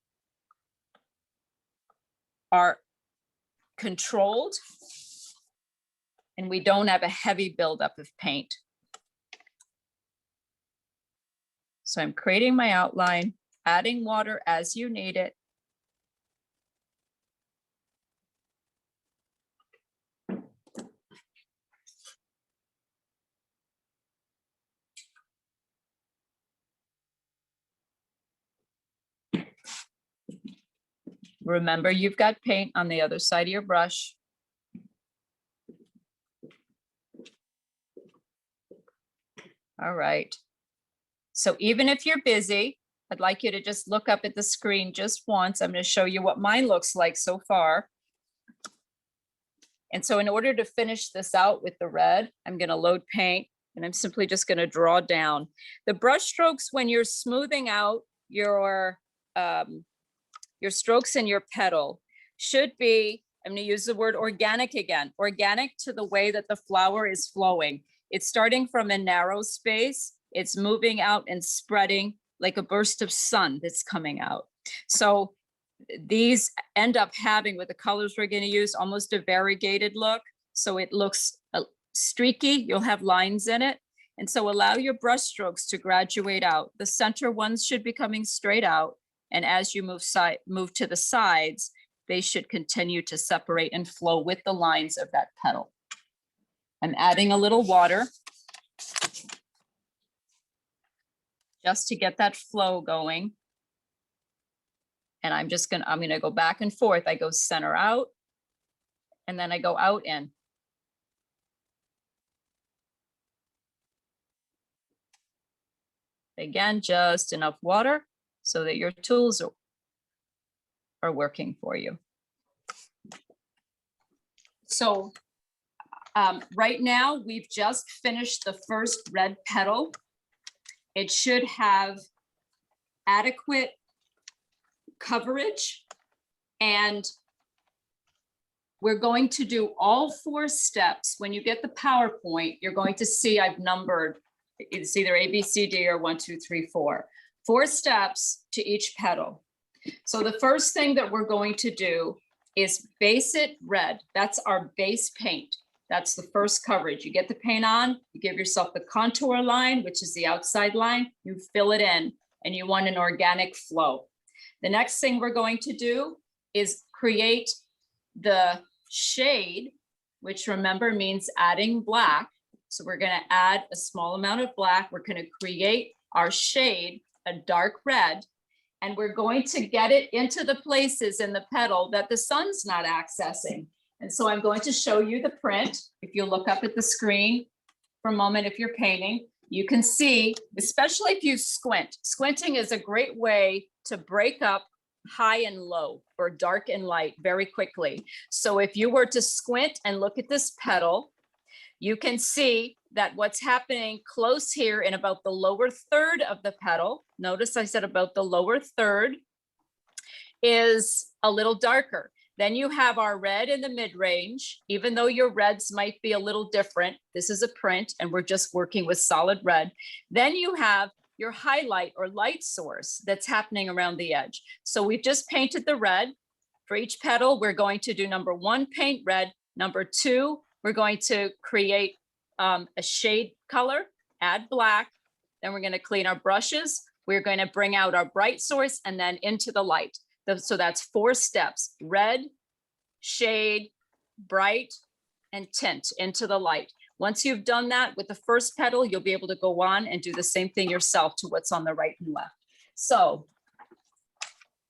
are controlled and we don't have a heavy buildup of paint. So I'm creating my outline, adding water as you need it. Remember, you've got paint on the other side of your brush. All right. So even if you're busy, I'd like you to just look up at the screen just once. I'm going to show you what mine looks like so far. And so in order to finish this out with the red, I'm going to load paint, and I'm simply just going to draw down. The brush strokes when you're smoothing out your strokes in your petal should be, I'm going to use the word organic again, organic to the way that the flower is flowing. It's starting from a narrow space. It's moving out and spreading like a burst of sun that's coming out. So these end up having, with the colors we're going to use, almost a variegated look. So it looks streaky. You'll have lines in it. And so allow your brush strokes to graduate out. The center ones should be coming straight out. And as you move to the sides, they should continue to separate and flow with the lines of that petal. I'm adding a little water just to get that flow going. And I'm going to go back and forth. I go center out, and then I go out in. Again, just enough water so that your tools are working for you. So right now, we've just finished the first red petal. It should have adequate coverage, and we're going to do all 4 steps. When you get the PowerPoint, you're going to see I've numbered, it's either A, B, C, D, or 1, 2, 3, 4. 4 steps to each petal. So the first thing that we're going to do is base it red. That's our base paint. That's the first coverage. You get the paint on, you give yourself the contour line, which is the outside line, you fill it in, and you want an organic flow. The next thing we're going to do is create the shade, which remember means adding black. So we're going to add a small amount of black. We're going to create our shade, a dark red, and we're going to get it into the places in the petal that the sun's not accessing. And so I'm going to show you the print. If you look up at the screen for a moment, if you're painting, you can see, especially if you squint. Squinting is a great way to break up high and low or dark and light very quickly. So if you were to squint and look at this petal, you can see that what's happening close here in about the lower third of the petal, notice I said about the lower third, is a little darker. Then you have our red in the mid-range, even though your reds might be a little different. This is a print and we're just working with solid red. Then you have your highlight or light source that's happening around the edge. So we've just painted the red. For each petal, we're going to do number 1, paint red. Number 2, we're going to create a shade color, add black. Then we're going to clean our brushes. We're going to bring out our bright source and then into the light. So that's 4 steps: red, shade, bright, and tint into the light. Once you've done that with the first petal, you'll be able to go on and do the same thing yourself to what's on the right and left. So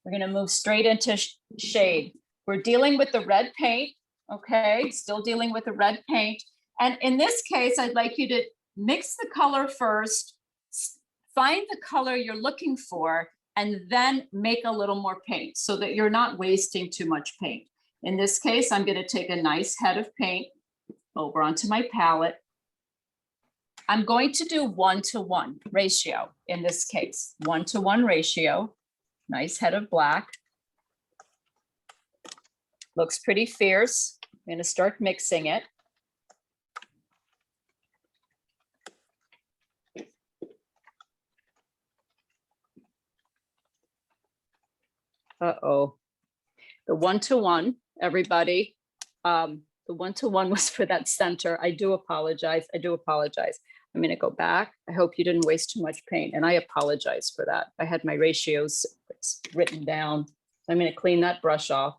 we're going to move straight into shade. We're dealing with the red paint. Okay, still dealing with the red paint. And in this case, I'd like you to mix the color first, find the color you're looking for, and then make a little more paint so that you're not wasting too much paint. In this case, I'm going to take a nice head of paint over onto my palette. I'm going to do 1-to-1 ratio in this case, 1-to-1 ratio, nice head of black. Looks pretty fierce. I'm going to start mixing it. Uh-oh. The 1-to-1, everybody. The 1-to-1 was for that center. I do apologize. I do apologize. I'm going to go back. I hope you didn't waste too much paint, and I apologize for that. I had my ratios written down. I'm going to clean that brush off.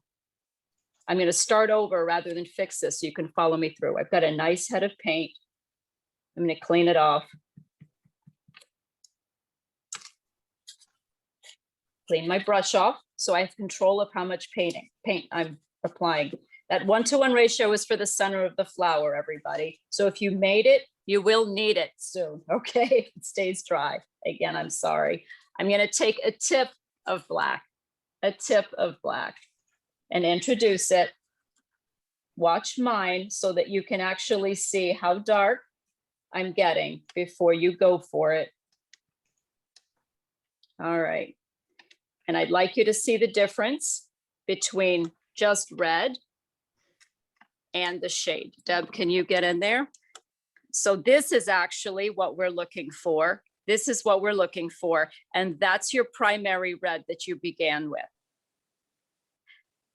I'm going to start over rather than fix this so you can follow me through. I've got a nice head of paint. I'm going to clean it off. Clean my brush off so I have control of how much paint I'm applying. That 1-to-1 ratio is for the center of the flower, everybody. So if you made it, you will need it soon, okay? It stays dry. Again, I'm sorry. I'm going to take a tip of black, and introduce it. Watch mine so that you can actually see how dark I'm getting before you go for it. All right. And I'd like you to see the difference between just red and the shade. Deb, can you get in there? So this is actually what we're looking for. This is what we're looking for. And that's your primary red that you began with.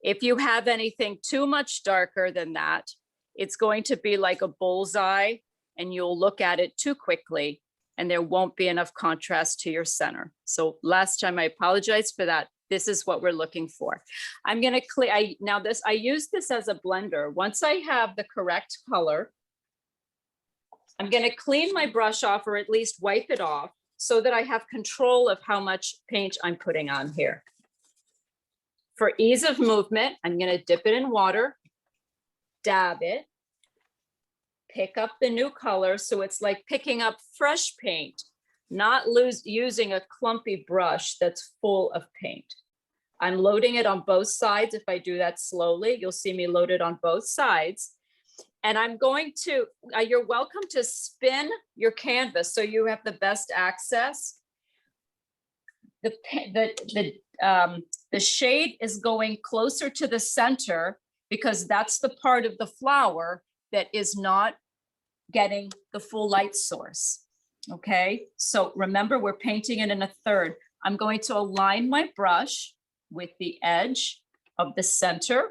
If you have anything too much darker than that, it's going to be like a bullseye and you'll look at it too quickly and there won't be enough contrast to your center. So last time, I apologize for that. This is what we're looking for. I'm going to clear, I use this as a blender. Once I have the correct color, I'm going to clean my brush off or at least wipe it off so that I have control of how much paint I'm putting on here. For ease of movement, I'm going to dip it in water, dab it, pick up the new color. So it's like picking up fresh paint, not using a clumpy brush that's full of paint. I'm loading it on both sides. If I do that slowly, you'll see me load it on both sides. And I'm going to, you're welcome to spin your canvas so you have the best access. The shade is going closer to the center because that's the part of the flower that is not getting the full light source. Okay, so remember we're painting it in a third. I'm going to align my brush with the edge of the center.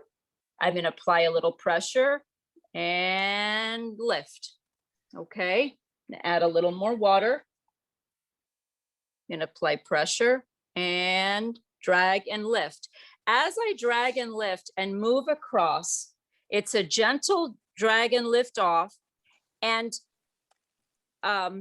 I'm going to apply a little pressure and lift. Okay, add a little more water. I'm going to apply pressure and drag and lift. As I drag and lift and move across, it's a gentle drag and lift off. And I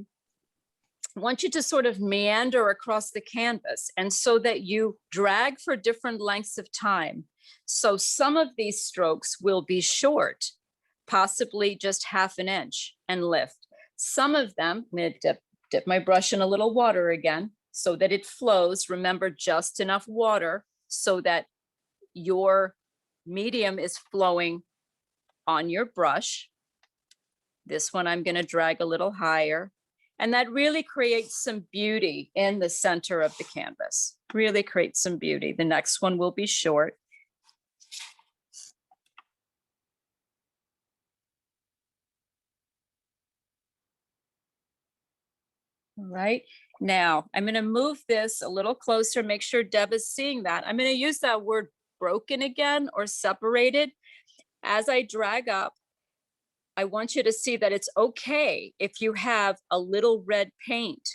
want you to sort of meander across the canvas, and so that you drag for different lengths of time. So some of these strokes will be short, possibly just ½ an inch, and lift. Some of them, I'm going to dip my brush in a little water again so that it flows. Remember, just enough water so that your medium is flowing on your brush. This one I'm going to drag a little higher. And that really creates some beauty in the center of the canvas. Really creates some beauty. The next one will be short. All right, now I'm going to move this a little closer, make sure Deb is seeing that. I'm going to use that word broken again, or separated. As I drag up, I want you to see that it's okay if you have a little red paint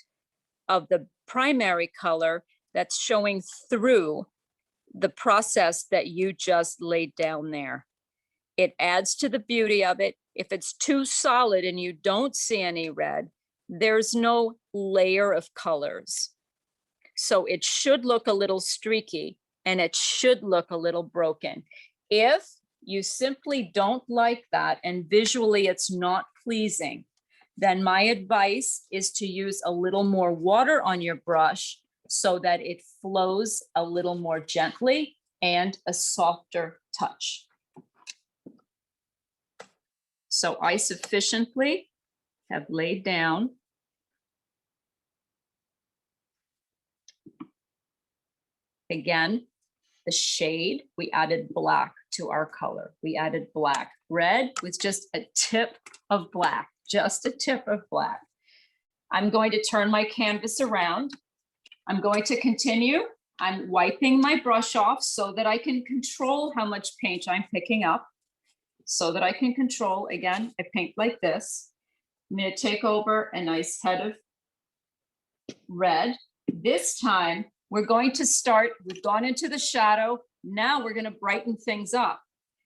of the primary color that's showing through the process that you just laid down there. It adds to the beauty of it. If it's too solid and you don't see any red, there's no layer of colors. So it should look a little streaky and it should look a little broken. If you simply don't like that and visually it's not pleasing, then my advice is to use a little more water on your brush so that it flows a little more gently and a softer touch. So I sufficiently have laid down again the shade. We added black to our color. We added black. Red with just a tip of black, just a tip of black. I'm going to turn my canvas around. I'm going to continue. I'm wiping my brush off so that I can control how much paint I'm picking up. So that I can control, again, I paint like this. I'm going to take over a nice head of red. This time, we're going to start, we've gone into the shadow. Now we're going to brighten things up.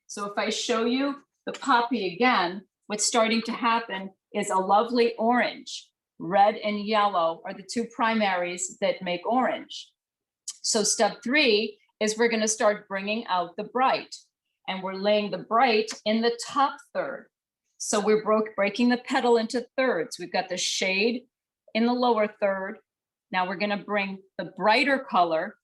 So if I show you the poppy again, what's starting to happen is a lovely orange. Red and yellow are the two primaries that make orange. So step 3 is we're going to start bringing out the bright. And we're laying the bright in the top third. So we're breaking the petal into thirds. We've got the shade in the lower third. Now we're going to bring the brighter color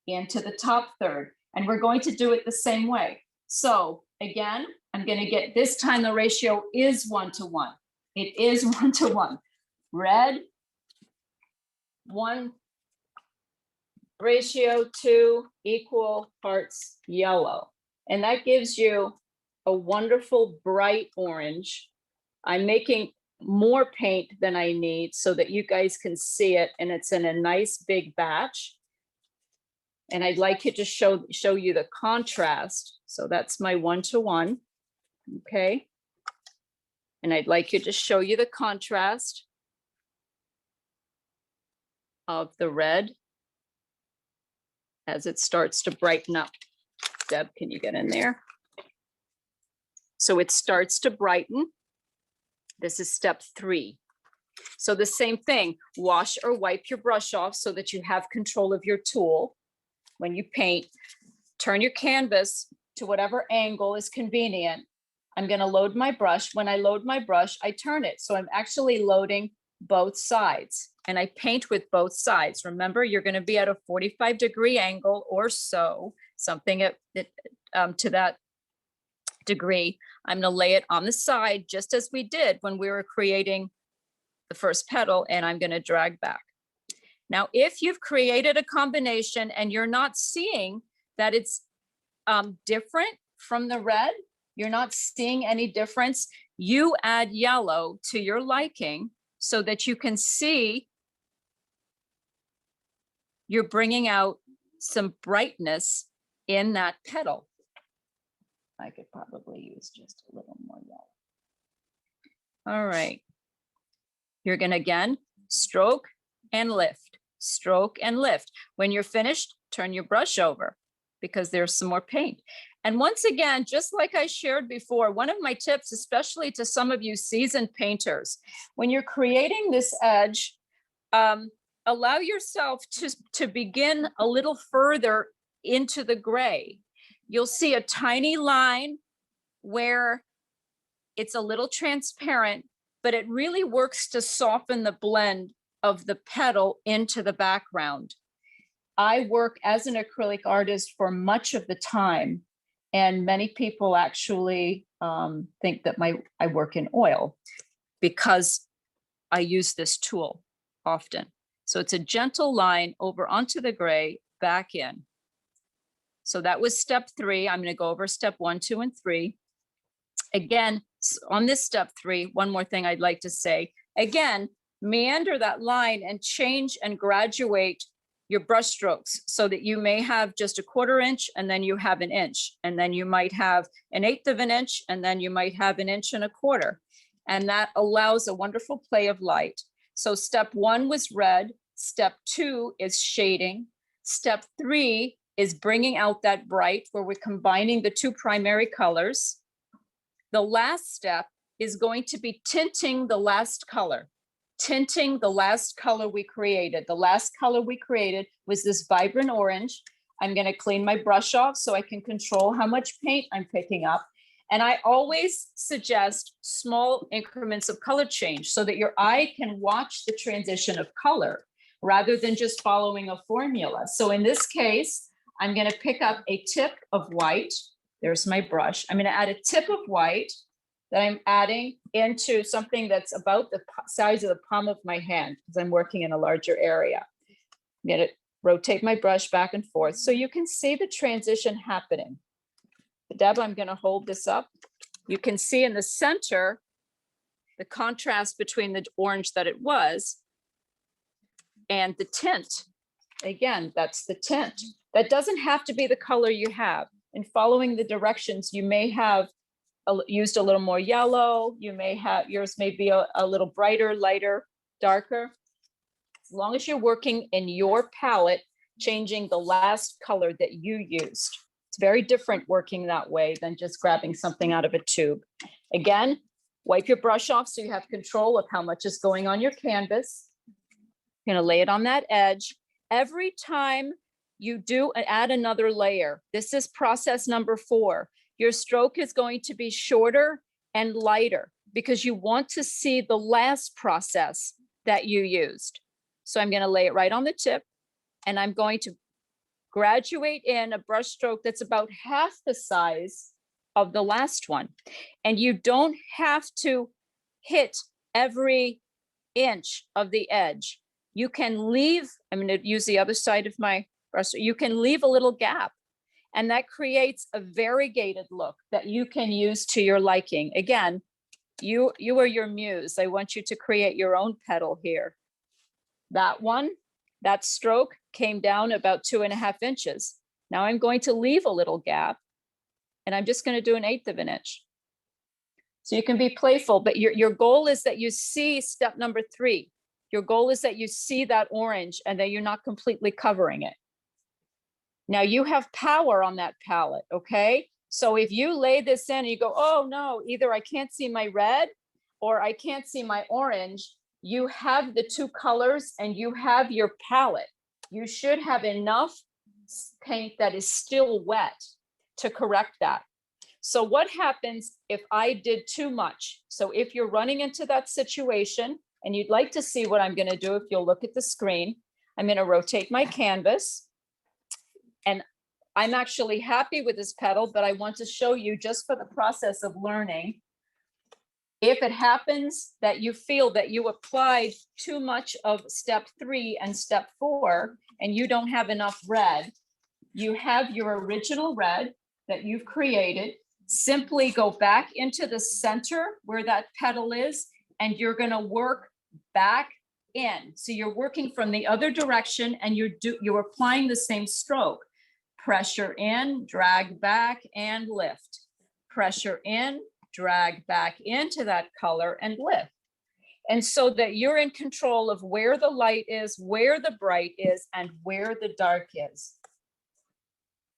into the top third. And we're going to do it the same way. So again, I'm going to get, this time the ratio is 1:1. It is 1:1. Red, 1 ratio 2 equal parts yellow. And that gives you a wonderful bright orange. I'm making more paint than I need so that you guys can see it, and it's in a nice big batch. And I'd like it to show you the contrast. So that's my 1:1, okay? And I'd like you to show you the contrast of the red as it starts to brighten up. Deb, can you get in there? So it starts to brighten. This is step 3. So the same thing, wash or wipe your brush off so that you have control of your tool. When you paint, turn your canvas to whatever angle is convenient. I'm going to load my brush. When I load my brush, I turn it. So I'm actually loading both sides, and I paint with both sides. Remember, you're going to be at a 45-degree angle or so, something to that degree. I'm going to lay it on the side just as we did when we were creating the first petal, and I'm going to drag back. Now, if you've created a combination and you're not seeing that it's different from the red, you're not seeing any difference, you add yellow to your liking so that you can see you're bringing out some brightness in that petal. I could probably use just a little more yellow. All right. You're going to again stroke and lift, stroke and lift. When you're finished, turn your brush over because there's some more paint. And once again, just like I shared before, one of my tips, especially to some of you seasoned painters, when you're creating this edge, allow yourself to begin a little further into the gray. You'll see a tiny line where it's a little transparent, but it really works to soften the blend of the petal into the background. I work as an acrylic artist for much of the time, and many people actually think that I work in oil because I use this tool often. So it's a gentle line over onto the gray, back in. So that was step 3. I'm going to go over step 1, 2, and 3. Again, on this step 3, one more thing I'd like to say. Again, meander that line and change and graduate your brush strokes so that you may have just a 1/4 inch and then you have an inch, and then you might have an 1/8 of an inch, and then you might have an inch and a 1/4. And that allows a wonderful play of light. So step 1 was red. Step 2 is shading. Step 3 is bringing out that bright where we're combining the 2 primary colors. The last step is going to be tinting the last color. Tinting the last color we created. The last color we created was this vibrant orange. I'm going to clean my brush off so I can control how much paint I'm picking up. And I always suggest small increments of color change so that your eye can watch the transition of color rather than just following a formula. So in this case, I'm going to pick up a tip of white. There's my brush. I'm going to add a tip of white that I'm adding into something that's about the size of the palm of my hand because I'm working in a larger area. I'm going to rotate my brush back and forth so you can see the transition happening. Deb, I'm going to hold this up. You can see in the center the contrast between the orange that it was and the tint. Again, that's the tint. That doesn't have to be the color you have. In following the directions, you may have used a little more yellow. You may have, yours may be a little brighter, lighter, darker. As long as you're working in your palette, changing the last color that you used. It's very different working that way than just grabbing something out of a tube. Again, wipe your brush off so you have control of how much is going on your canvas. You're gonna lay it on that edge. Every time you do add another layer, this is process number 4. Your stroke is going to be shorter and lighter because you want to see the last process that you used. So I'm gonna lay it right on the tip and I'm going to graduate in a brush stroke that's about half the size of the last one. And you don't have to hit every inch of the edge. You can leave, I'm going to use the other side of my brush, you can leave a little gap. And that creates a variegated look that you can use to your liking. Again, you are your muse. I want you to create your own petal here. That one, that stroke came down about 2.5 inches. Now I'm going to leave a little gap and I'm just going to do an 1/8 of an inch. So you can be playful, but your goal is that you see step number 3. Your goal is that you see that orange and that you're not completely covering it. Now you have power on that palette, okay? So if you lay this in and you go, oh no, either I can't see my red or I can't see my orange, you have the 2 colors and you have your palette. You should have enough paint that is still wet to correct that. So what happens if I did too much? So if you're running into that situation and you'd like to see what I'm going to do, if you'll look at the screen, I'm going to rotate my canvas. And I'm actually happy with this petal, but I want to show you just for the process of learning. If it happens that you feel that you applied too much of step 3 and step 4, and you don't have enough red, you have your original red that you've created. Simply go back into the center where that petal is, and you're going to work back in. So you're working from the other direction and you're applying the same stroke. Pressure in, drag back and lift. Pressure in, drag back into that color and lift. And so that you're in control of where the light is, where the bright is, and where the dark is.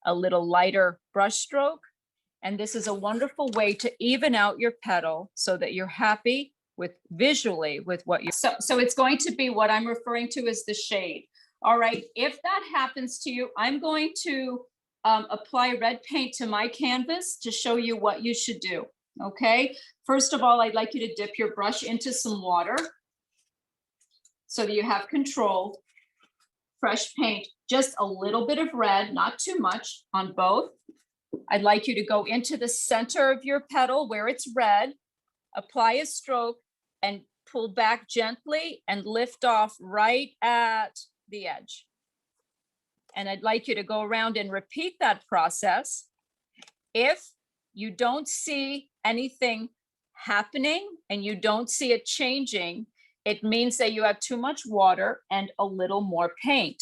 a little lighter brush stroke. And this is a wonderful way to even out your petal so that you're happy with visually with what you. So it's going to be what I'm referring to as the shade. All right, if that happens to you, I'm going to apply red paint to my canvas to show you what you should do. Okay, first of all, I'd like you to dip your brush into some water so that you have control. Fresh paint, just a little bit of red, not too much on both. I'd like you to go into the center of your petal where it's red, apply a stroke and pull back gently and lift off right at the edge. And I'd like you to go around and repeat that process. If you don't see anything happening and you don't see it changing, it means that you have too much water and a little more paint.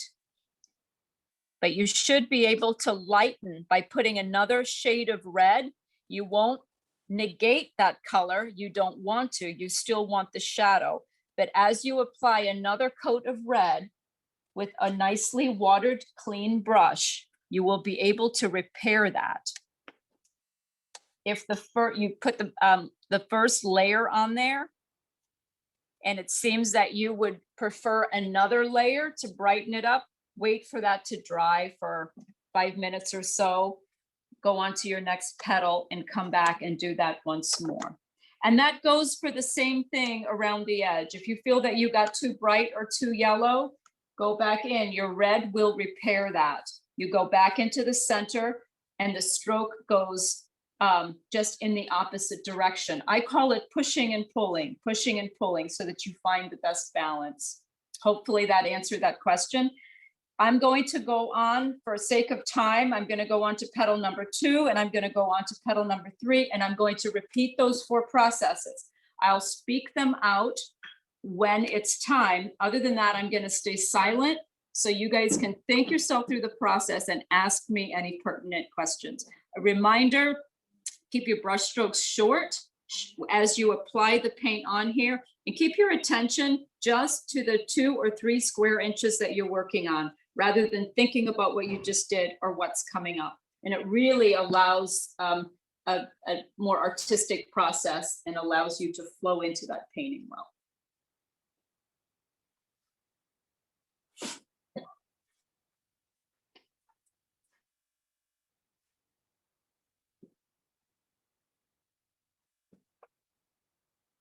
But you should be able to lighten by putting another shade of red. You won't negate that color. You don't want to. You still want the shadow. But as you apply another coat of red with a nicely watered, clean brush, you will be able to repair that. If you put the first layer on there, and it seems that you would prefer another layer to brighten it up, wait for that to dry for 5 minutes or so, go on to your next petal and come back and do that once more. And that goes for the same thing around the edge. If you feel that you got too bright or too yellow, go back in. Your red will repair that. You go back into the center and the stroke goes just in the opposite direction. I call it pushing and pulling so that you find the best balance. Hopefully that answered that question. I'm going to go on for sake of time. I'm going to go on to petal number 2 and I'm going to go on to petal number 3 and I'm going to repeat those 4 processes. I'll speak them out when it's time. Other than that, I'm going to stay silent so you guys can think yourself through the process and ask me any pertinent questions. A reminder, keep your brush strokes short as you apply the paint on here and keep your attention just to the 2 or 3 square inches that you're working on, rather than thinking about what you just did or what's coming up. And it really allows a more artistic process and allows you to flow into that painting well.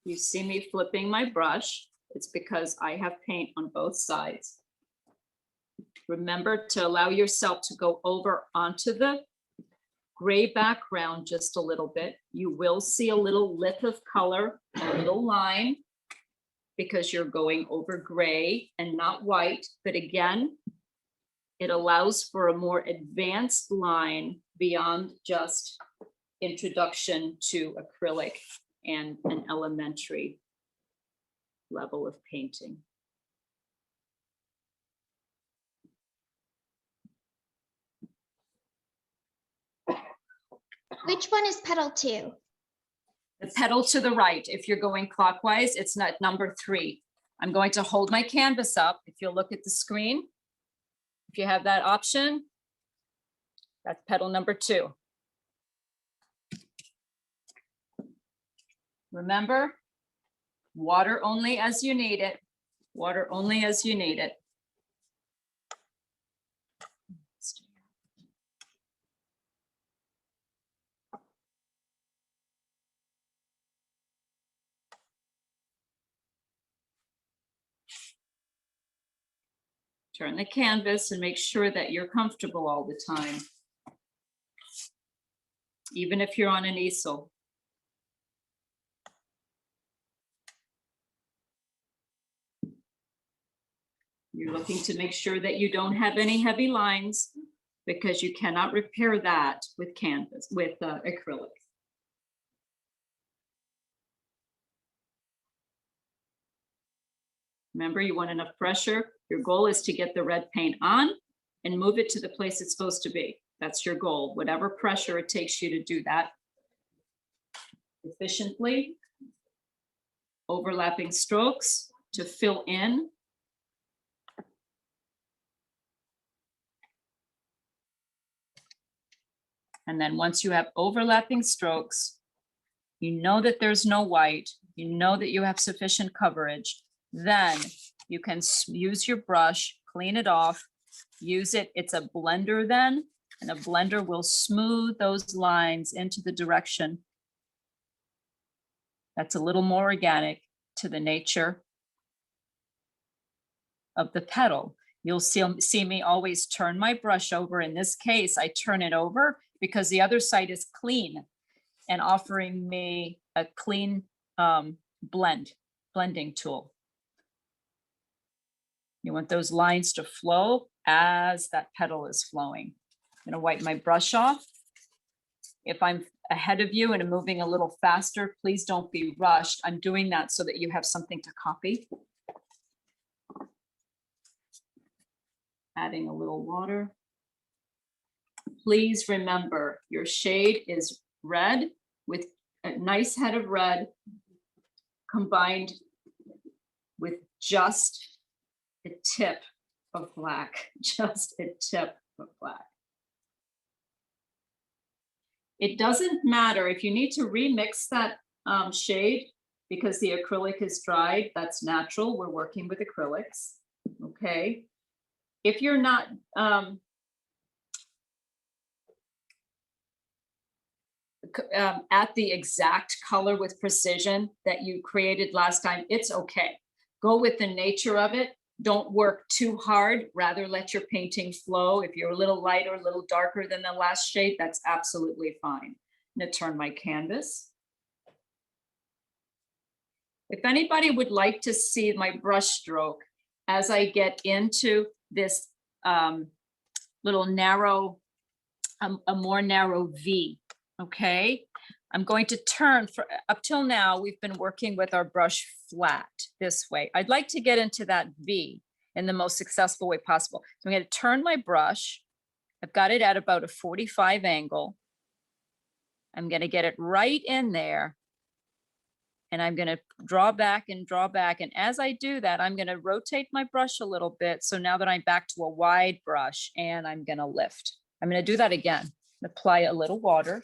You see me flipping my brush. It's because I have paint on both sides. Remember to allow yourself to go over onto the gray background just a little bit. You will see a little lip of color, a little line, because you're going over gray and not white. But again, it allows for a more advanced line beyond just introduction to acrylic and an elementary level of painting. Which one is petal 2? The petal to the right, if you're going clockwise, it's not number 3. I'm going to hold my canvas up. If you'll look at the screen, if you have that option, that's petal number 2. Remember, water only as you need it. Water only as you need it. Turn the canvas and make sure that you're comfortable all the time, even if you're on an easel. You're looking to make sure that you don't have any heavy lines, because you cannot repair that with canvas, with acrylic. Remember, you want enough pressure. Your goal is to get the red paint on and move it to the place it's supposed to be. That's your goal, whatever pressure it takes you to do that efficiently. Overlapping strokes to fill in. And then once you have overlapping strokes, you know that there's no white, you know that you have sufficient coverage, then you can use your brush, clean it off, use it. It's a blender then, and a blender will smooth those lines into the direction that's a little more organic to the nature of the petal. You'll see me always turn my brush over. In this case, I turn it over because the other side is clean and offering me a clean blending tool. You want those lines to flow as that petal is flowing. I'm gonna wipe my brush off. If I'm ahead of you and I'm moving a little faster, please don't be rushed. I'm doing that so that you have something to copy. Adding a little water. Please remember your shade is red with a nice head of red combined with just a tip of black, just a tip of black. It doesn't matter if you need to remix that shade because the acrylic is dried, that's natural. We're working with acrylics, okay? If you're not at the exact color with precision that you created last time, it's okay. Go with the nature of it. Don't work too hard, rather let your painting flow. If you're a little lighter, a little darker than the last shade, that's absolutely fine. I'm gonna turn my canvas. If anybody would like to see my brush stroke as I get into this little narrow, a more narrow V, okay? I'm going to turn, up till now, we've been working with our brush flat this way. I'd like to get into that V in the most successful way possible. So I'm going to turn my brush. I've got it at about a 45 angle. I'm going to get it right in there. And I'm going to draw back and draw back. And as I do that, I'm going to rotate my brush a little bit. So now that I'm back to a wide brush, and I'm going to lift. I'm going to do that again. Apply a little water.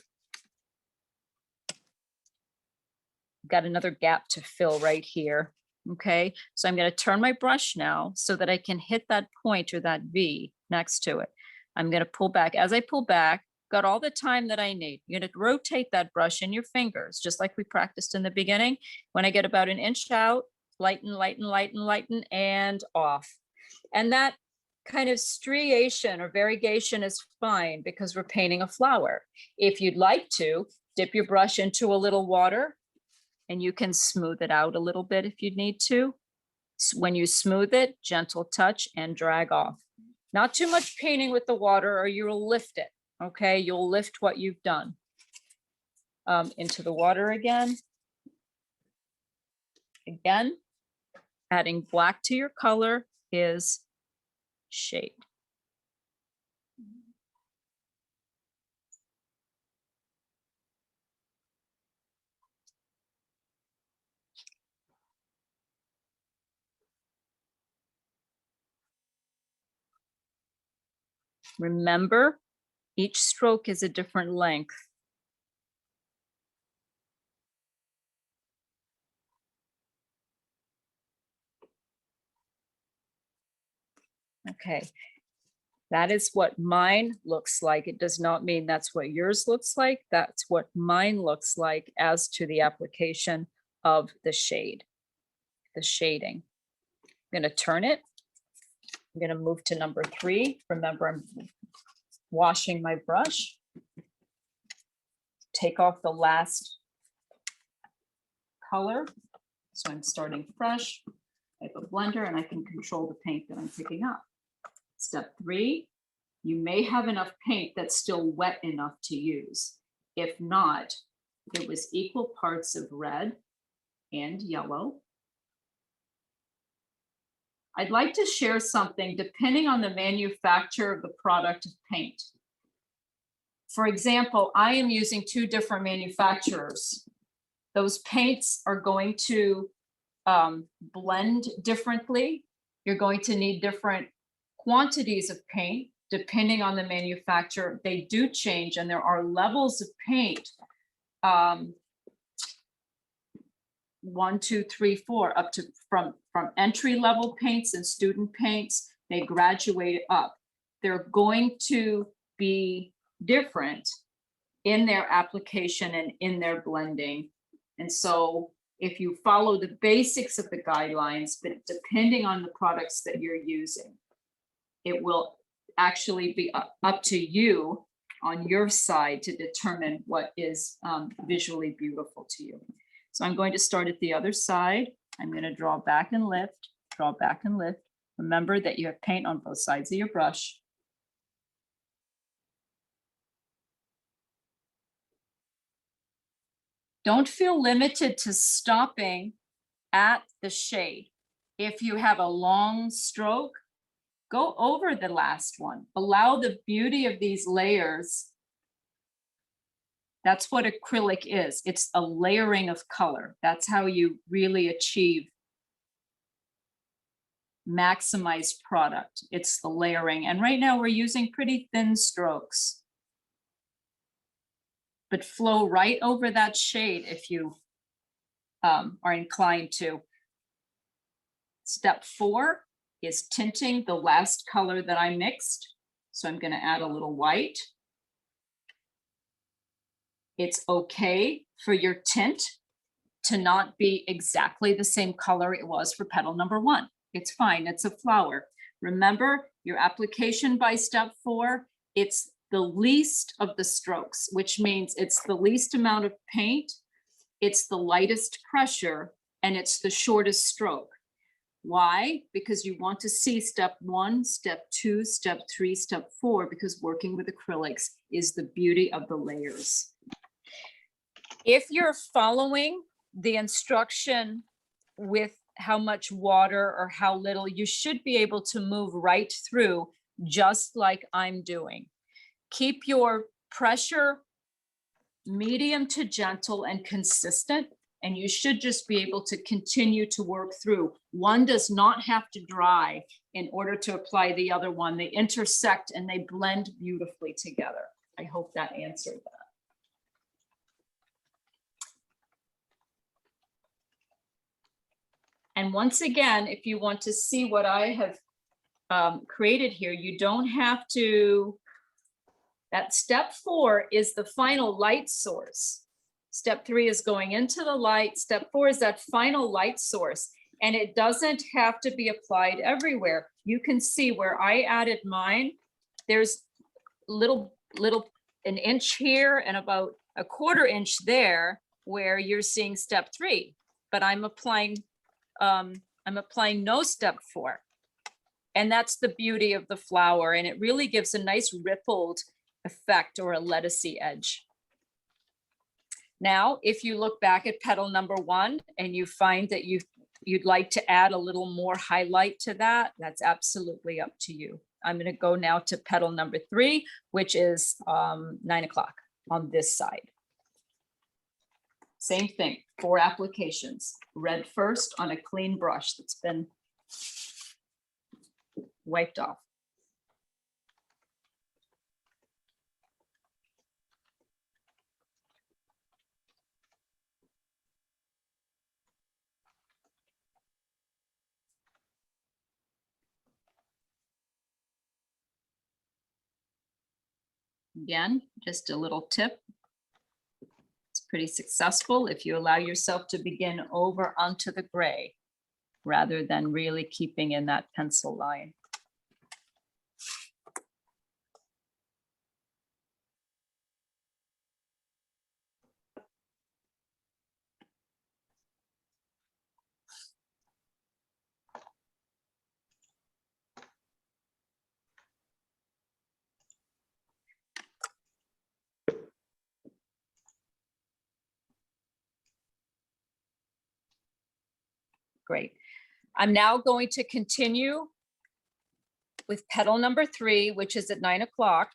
Got another gap to fill right here. Okay, so I'm going to turn my brush now so that I can hit that point or that V next to it. I'm going to pull back. As I pull back, got all the time that I need. You're going to rotate that brush in your fingers, just like we practiced in the beginning. When I get about an inch out, lighten, lighten, lighten, lighten, and off. And that kind of striation or variegation is fine because we're painting a flower. If you'd like to, dip your brush into a little water, and you can smooth it out a little bit if you need to. When you smooth it, gentle touch and drag off. Not too much painting with the water or you'll lift it, okay? You'll lift what you've done. Into the water again. Again, adding black to your color is shade. Remember, each stroke is a different length. Okay, that is what mine looks like. It does not mean that's what yours looks like. That's what mine looks like as to the application of the shade, the shading. I'm going to turn it. I'm going to move to number 3. Remember, I'm washing my brush. Take off the last color. So I'm starting fresh. I have a blender and I can control the paint that I'm picking up. Step 3, you may have enough paint that's still wet enough to use. If not, it was equal parts of red and yellow. I'd like to share something depending on the manufacturer of the product of paint. For example, I am using 2 different manufacturers. Those paints are going to blend differently. You're going to need different quantities of paint depending on the manufacturer, they do change, and there are levels of paint. 1, 2, 3, 4, up to from entry level paints and student paints, they graduate up. They're going to be different in their application and in their blending. And so if you follow the basics of the guidelines, but depending on the products that you're using, it will actually be up to you on your side to determine what is visually beautiful to you. So I'm going to start at the other side. I'm going to draw back and lift, draw back and lift. Remember that you have paint on both sides of your brush. Don't feel limited to stopping at the shade. If you have a long stroke, go over the last one. Allow the beauty of these layers. That's what acrylic is. It's a layering of color. That's how you really achieve maximized product. It's the layering. And right now we're using pretty thin strokes. But flow right over that shade if you are inclined to. Step 4 is tinting the last color that I mixed. So I'm going to add a little white. It's okay for your tint to not be exactly the same color it was for petal number 1. It's fine, it's a flower. Remember your application by step 4, it's the least of the strokes, which means it's the least amount of paint, it's the lightest pressure, and it's the shortest stroke. Why? Because you want to see step 1, step 2, step 3, step 4, because working with acrylics is the beauty of the layers. If you're following the instruction with how much water or how little, you should be able to move right through just like I'm doing. Keep your pressure medium to gentle and consistent, and you should just be able to continue to work through. One does not have to dry in order to apply the other one. They intersect and they blend beautifully together. I hope that answered that. And once again, if you want to see what I have created here, you don't have to, that step 4 is the final light source. Step 3 is going into the light. Step 4 is that final light source. And it doesn't have to be applied everywhere. You can see where I added mine, there's an inch here and about a 1/4 inch there where you're seeing step 3, but I'm applying no step 4. And that's the beauty of the flower. And it really gives a nice rippled effect or a lettucey edge. Now, if you look back at petal number 1 and you find that you'd like to add a little more highlight to that, that's absolutely up to you. I'm going to go now to petal number 3, which is 9 o'clock on this side. Same thing, 4 applications. Red first on a clean brush that's been wiped off. Again, just a little tip. It's pretty successful if you allow yourself to begin over onto the gray rather than really keeping in that pencil line. Great. I'm now going to continue with petal number 3, which is at 9 o'clock.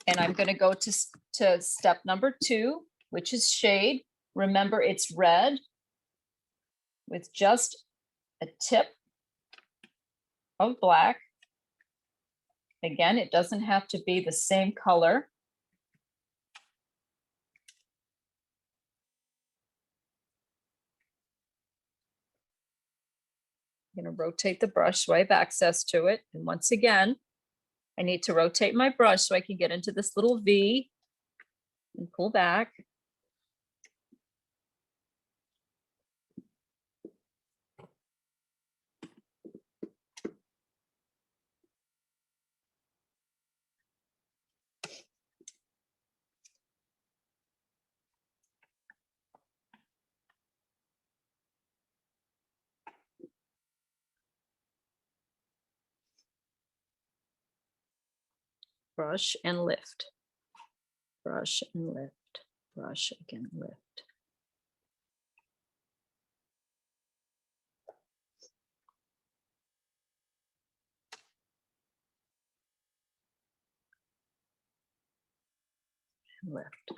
And I'm going to go to step number 2, which is shade. Remember, it's red with just a tip of black Again, it doesn't have to be the same color. I'm going to rotate the brush so I have access to it. And once again, I need to rotate my brush so I can get into this little V and pull back. Brush and lift. Brush and lift. Brush again, lift. Lift.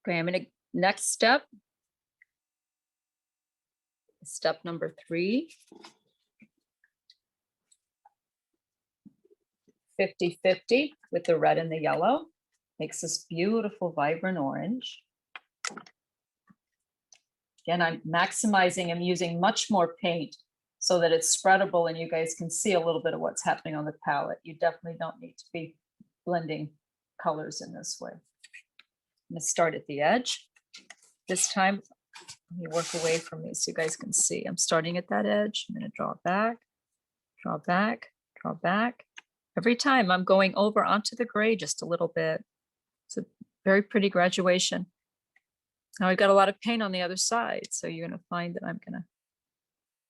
Okay, I'm gonna, next step, step number 3. 50-50 with the red and the yellow. Makes this beautiful, vibrant orange. Again, I'm maximizing, I'm using much more paint so that it's spreadable and you guys can see a little bit of what's happening on the palette. You definitely don't need to be blending colors in this way. I'm gonna start at the edge. This time, let me work away from me so you guys can see. I'm starting at that edge. I'm gonna draw back, draw back, draw back. Every time I'm going over onto the gray just a little bit. It's a very pretty graduation. Now I've got a lot of paint on the other side, so you're gonna find that I'm gonna,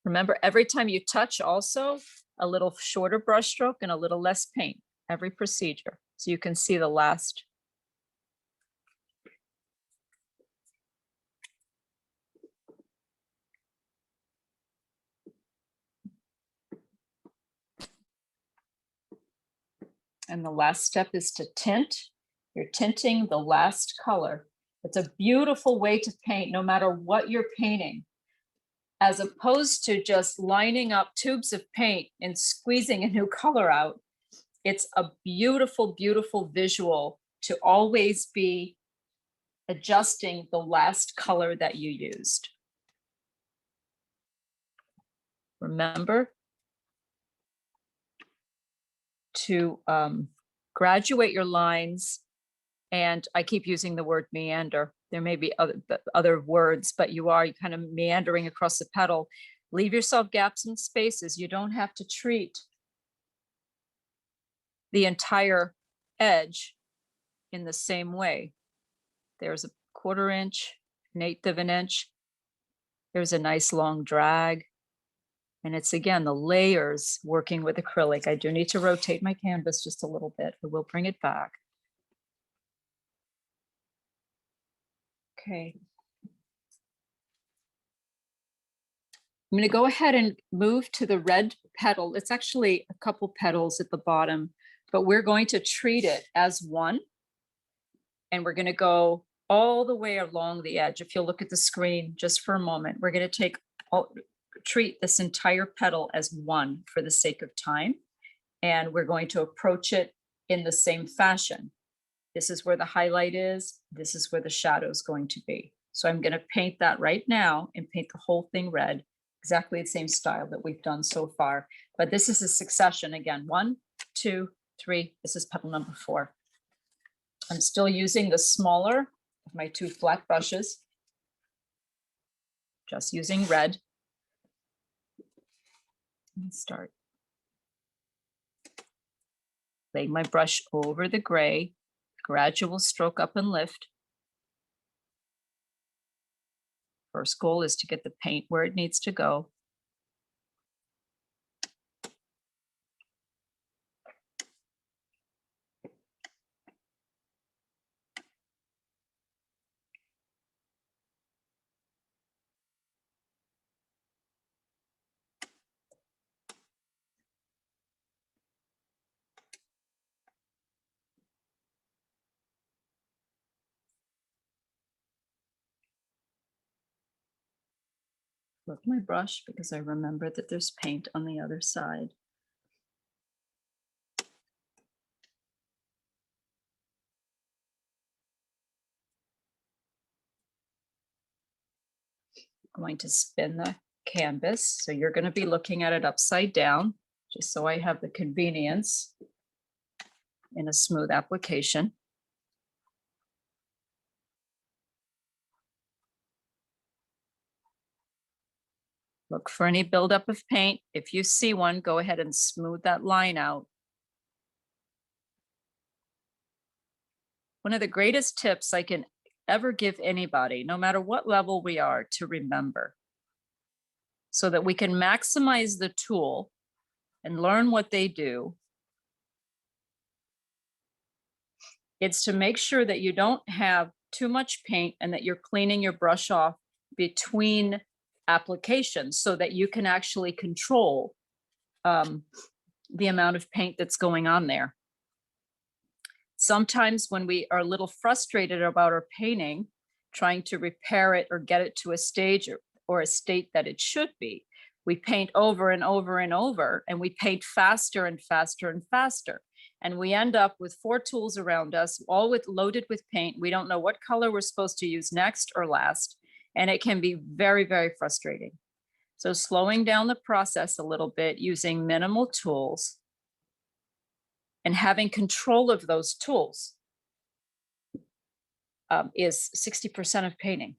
remember every time you touch also, a little shorter brush stroke and a little less paint, every procedure. So you can see the last. And the last step is to tint. You're tinting the last color. It's a beautiful way to paint no matter what you're painting, as opposed to just lining up tubes of paint and squeezing a new color out. It's a beautiful, beautiful visual to always be adjusting the last color that you used. Remember to graduate your lines, and I keep using the word meander. There may be other words, but you are kind of meandering across the petal. Leave yourself gaps and spaces. You don't have to treat the entire edge in the same way. There's a 1/4 inch, 1/8 of an inch. There's a nice long drag. And it's again, the layers working with acrylic. I do need to rotate my canvas just a little bit, but we'll bring it back. Okay. I'm going to go ahead and move to the red petal. It's actually a couple petals at the bottom, but we're going to treat it as one. And we're going to go all the way along the edge. If you'll look at the screen just for a moment, we're going to treat this entire petal as one for the sake of time. And we're going to approach it in the same fashion. This is where the highlight is. This is where the shadow is going to be. So I'm going to paint that right now and paint the whole thing red, exactly the same style that we've done so far. But this is a succession again. 1, 2, 3. This is petal number 4. I'm still using the smaller of my 2 flat brushes, just using red. Let's start. Laying my brush over the gray, gradual stroke up and lift. First goal is to get the paint where it needs to go. flip my brush because I remember that there's paint on the other side. I'm going to spin the canvas. So you're going to be looking at it upside down, just so I have the convenience in a smooth application. Look for any buildup of paint. If you see one, go ahead and smooth that line out. One of the greatest tips I can ever give anybody, no matter what level we are, to remember, so that we can maximize the tool and learn what they do, it's to make sure that you don't have too much paint and that you're cleaning your brush off between applications so that you can actually control the amount of paint that's going on there. Sometimes when we are a little frustrated about our painting, trying to repair it or get it to a stage or a state that it should be, we paint over and over and over, and we paint faster and faster and faster. And we end up with 4 tools around us, all loaded with paint. We don't know what color we're supposed to use next or last. And it can be very, very frustrating. So slowing down the process a little bit, using minimal tools and having control of those tools is 60% of painting,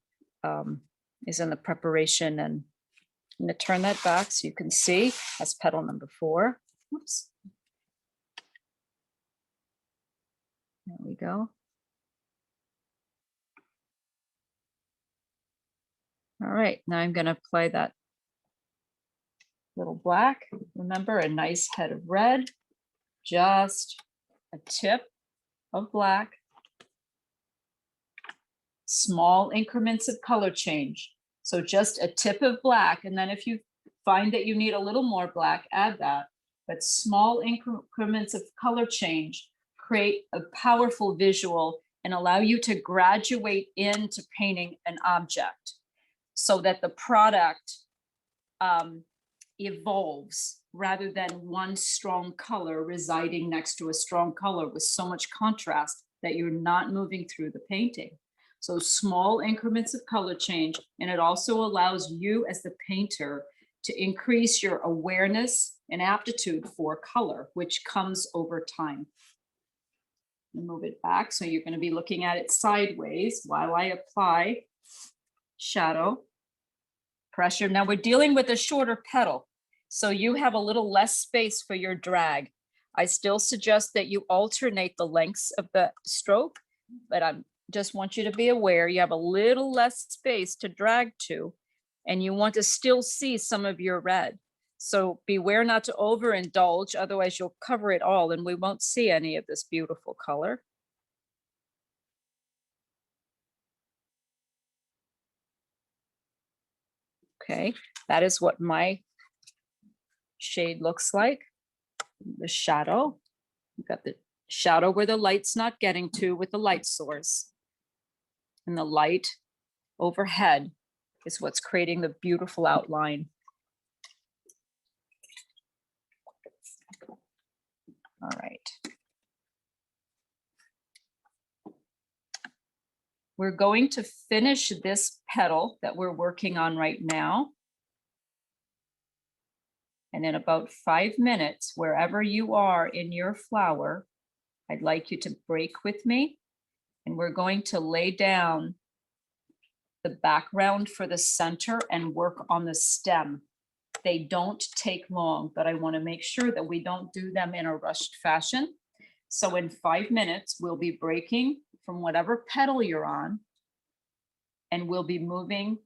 is in the preparation. And I'm going to turn that back so you can see. That's petal number 4. Oops. There we go. All right, now I'm going to apply that little black. Remember, a nice head of red, just a tip of black, small increments of color change. So just a tip of black, and then if you find that you need a little more black, add that. But small increments of color change create a powerful visual and allow you to graduate into painting an object, so that the product evolves rather than one strong color residing next to a strong color with so much contrast that you're not moving through the painting. So small increments of color change, and it also allows you as the painter to increase your awareness and aptitude for color, which comes over time. Move it back, so you're going to be looking at it sideways while I apply shadow. Pressure. Now we're dealing with a shorter petal, so you have a little less space for your drag. I still suggest that you alternate the lengths of the stroke, but I just want you to be aware you have a little less space to drag to, and you want to still see some of your red. So beware not to overindulge, otherwise you'll cover it all and we won't see any of this beautiful color. Okay, that is what my shade looks like. The shadow, you've got the shadow where the light's not getting to with the light source. And the light overhead is what's creating the beautiful outline. All right. We're going to finish this petal that we're working on right now. And in about 5 minutes, wherever you are in your flower, I'd like you to break with me. And we're going to lay down the background for the center and work on the stem. They don't take long, but I want to make sure that we don't do them in a rushed fashion. So in 5 minutes, we'll be breaking from whatever petal you're on, and we'll be moving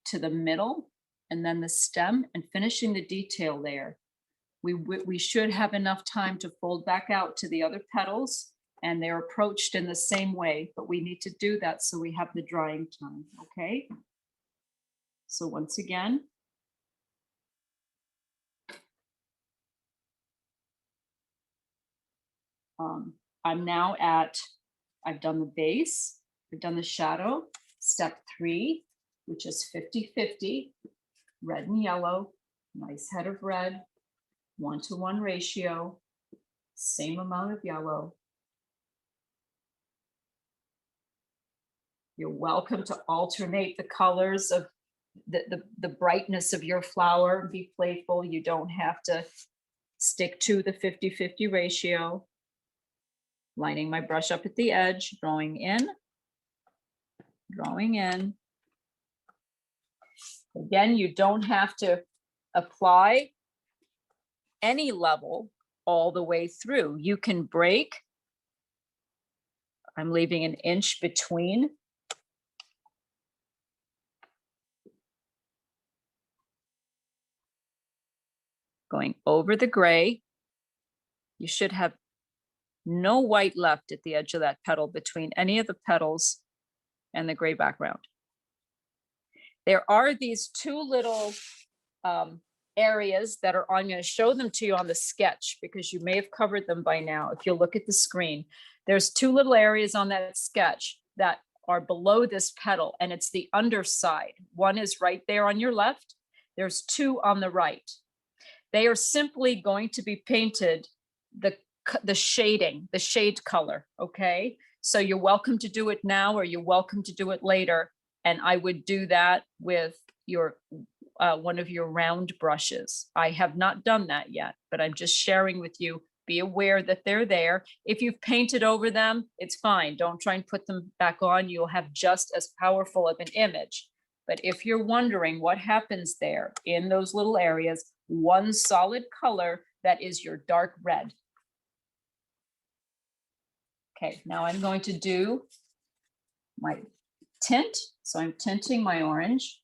to the middle and then the stem and finishing the detail there. We should have enough time to fold back out to the other petals, and they're approached in the same way, but we need to do that so we have the drying time, okay? So once again, I'm now at, I've done the base, I've done the shadow, step 3, which is 50-50. red and yellow, nice head of red, 1-to-1 ratio, same amount of yellow. You're welcome to alternate the colors of the brightness of your flower. Be playful. You don't have to stick to the 50-50 ratio. Lining my brush up at the edge, drawing in, drawing in. Again, you don't have to apply any level all the way through. You can break. I'm leaving an inch between. Going over the gray. You should have no white left at the edge of that petal between any of the petals and the gray background. There are these two little areas that are, I'm going to show them to you on the sketch because you may have covered them by now. If you look at the screen, there's two little areas on that sketch that are below this petal, and it's the underside. One is right there on your left. There's two on the right. They are simply going to be painted the shading, the shade color, okay? So you're welcome to do it now or you're welcome to do it later. And I would do that with your one of your round brushes. I have not done that yet, but I'm just sharing with you. Be aware that they're there. If you've painted over them, it's fine. Don't try and put them back on. You'll have just as powerful of an image. But if you're wondering what happens there in those little areas, one solid color that is your dark red. Okay, now I'm going to do my tint. So I'm tinting my orange.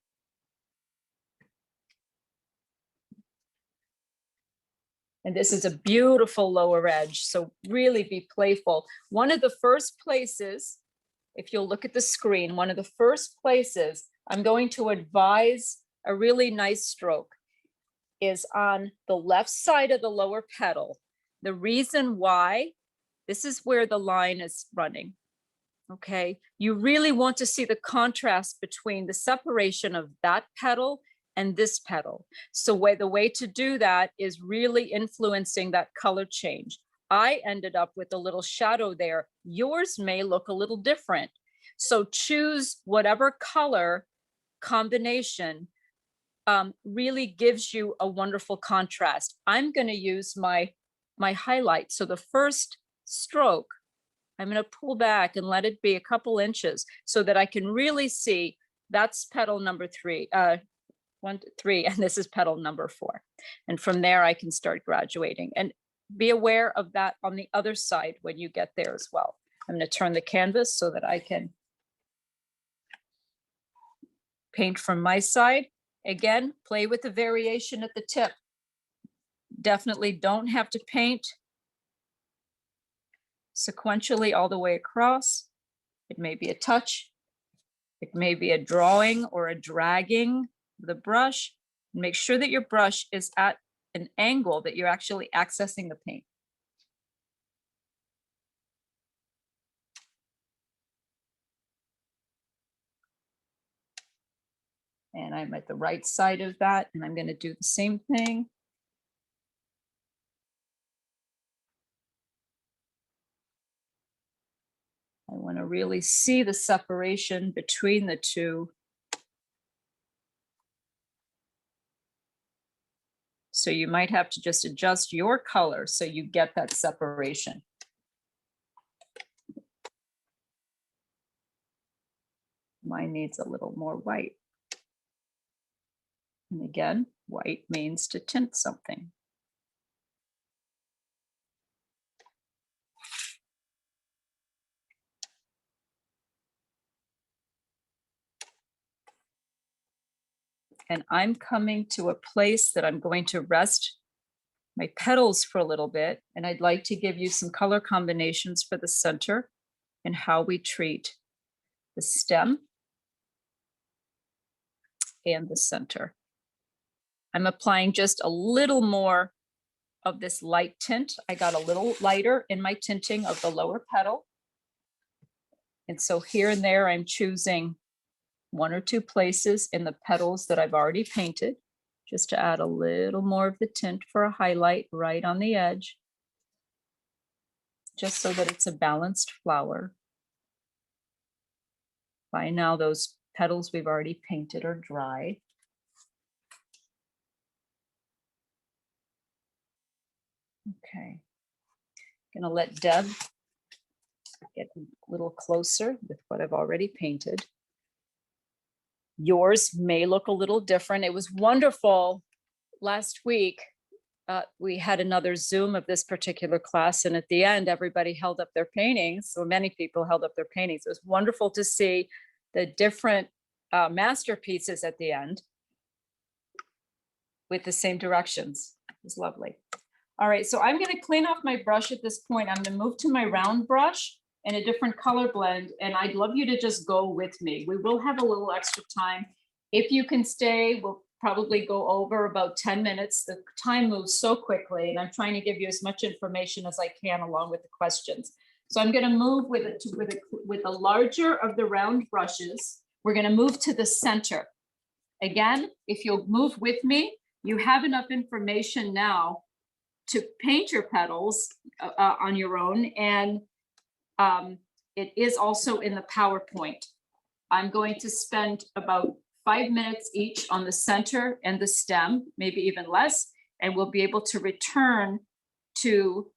And this is a beautiful lower edge, so really be playful. One of the first places, if you'll look at the screen, one of the first places I'm going to advise a really nice stroke is on the left side of the lower petal. The reason why, this is where the line is running, okay? You really want to see the contrast between the separation of that petal and this petal. So the way to do that is really influencing that color change. I ended up with a little shadow there. Yours may look a little different. So choose whatever color combination really gives you a wonderful contrast. I'm going to use my highlight. So the first stroke, I'm going to pull back and let it be a couple inches so that I can really see that's petal number 3. 1, 2, 3, and this is petal number 4. And from there, I can start graduating. And be aware of that on the other side when you get there as well. I'm going to turn the canvas so that I can paint from my side. Again, play with the variation at the tip. Definitely don't have to paint sequentially all the way across. It may be a touch. It may be a drawing or a dragging the brush. Make sure that your brush is at an angle that you're actually accessing the paint. And I'm at the right side of that, and I'm going to do the same thing. I want to really see the separation between the two. So you might have to just adjust your color so you get that separation. Mine needs a little more white. And again, white means to tint something. And I'm coming to a place that I'm going to rest my petals for a little bit. And I'd like to give you some color combinations for the center and how we treat the stem and the center. I'm applying just a little more of this light tint. I got a little lighter in my tinting of the lower petal. And so here and there, I'm choosing 1 or 2 places in the petals that I've already painted. just to add a little more of the tint for a highlight right on the edge, just so that it's a balanced flower. By now, those petals we've already painted are dry. Okay, gonna let Deb get a little closer with what I've already painted. Yours may look a little different. It was wonderful. Last week, we had another Zoom of this particular class, and at the end, everybody held up their paintings. So many people held up their paintings. It was wonderful to see the different masterpieces at the end with the same directions. It was lovely. All right, so I'm going to clean off my brush at this point. I'm going to move to my round brush and a different color blend, and I'd love you to just go with me. We will have a little extra time. If you can stay, we'll probably go over about 10 minutes. The time moves so quickly, and I'm trying to give you as much information as I can along with the questions. So I'm going to move with a larger of the round brushes. We're going to move to the center. Again, if you'll move with me, you have enough information now to paint your petals on your own, and it is also in the PowerPoint. I'm going to spend about 5 minutes each on the center and the stem, maybe even less, and we'll be able to return to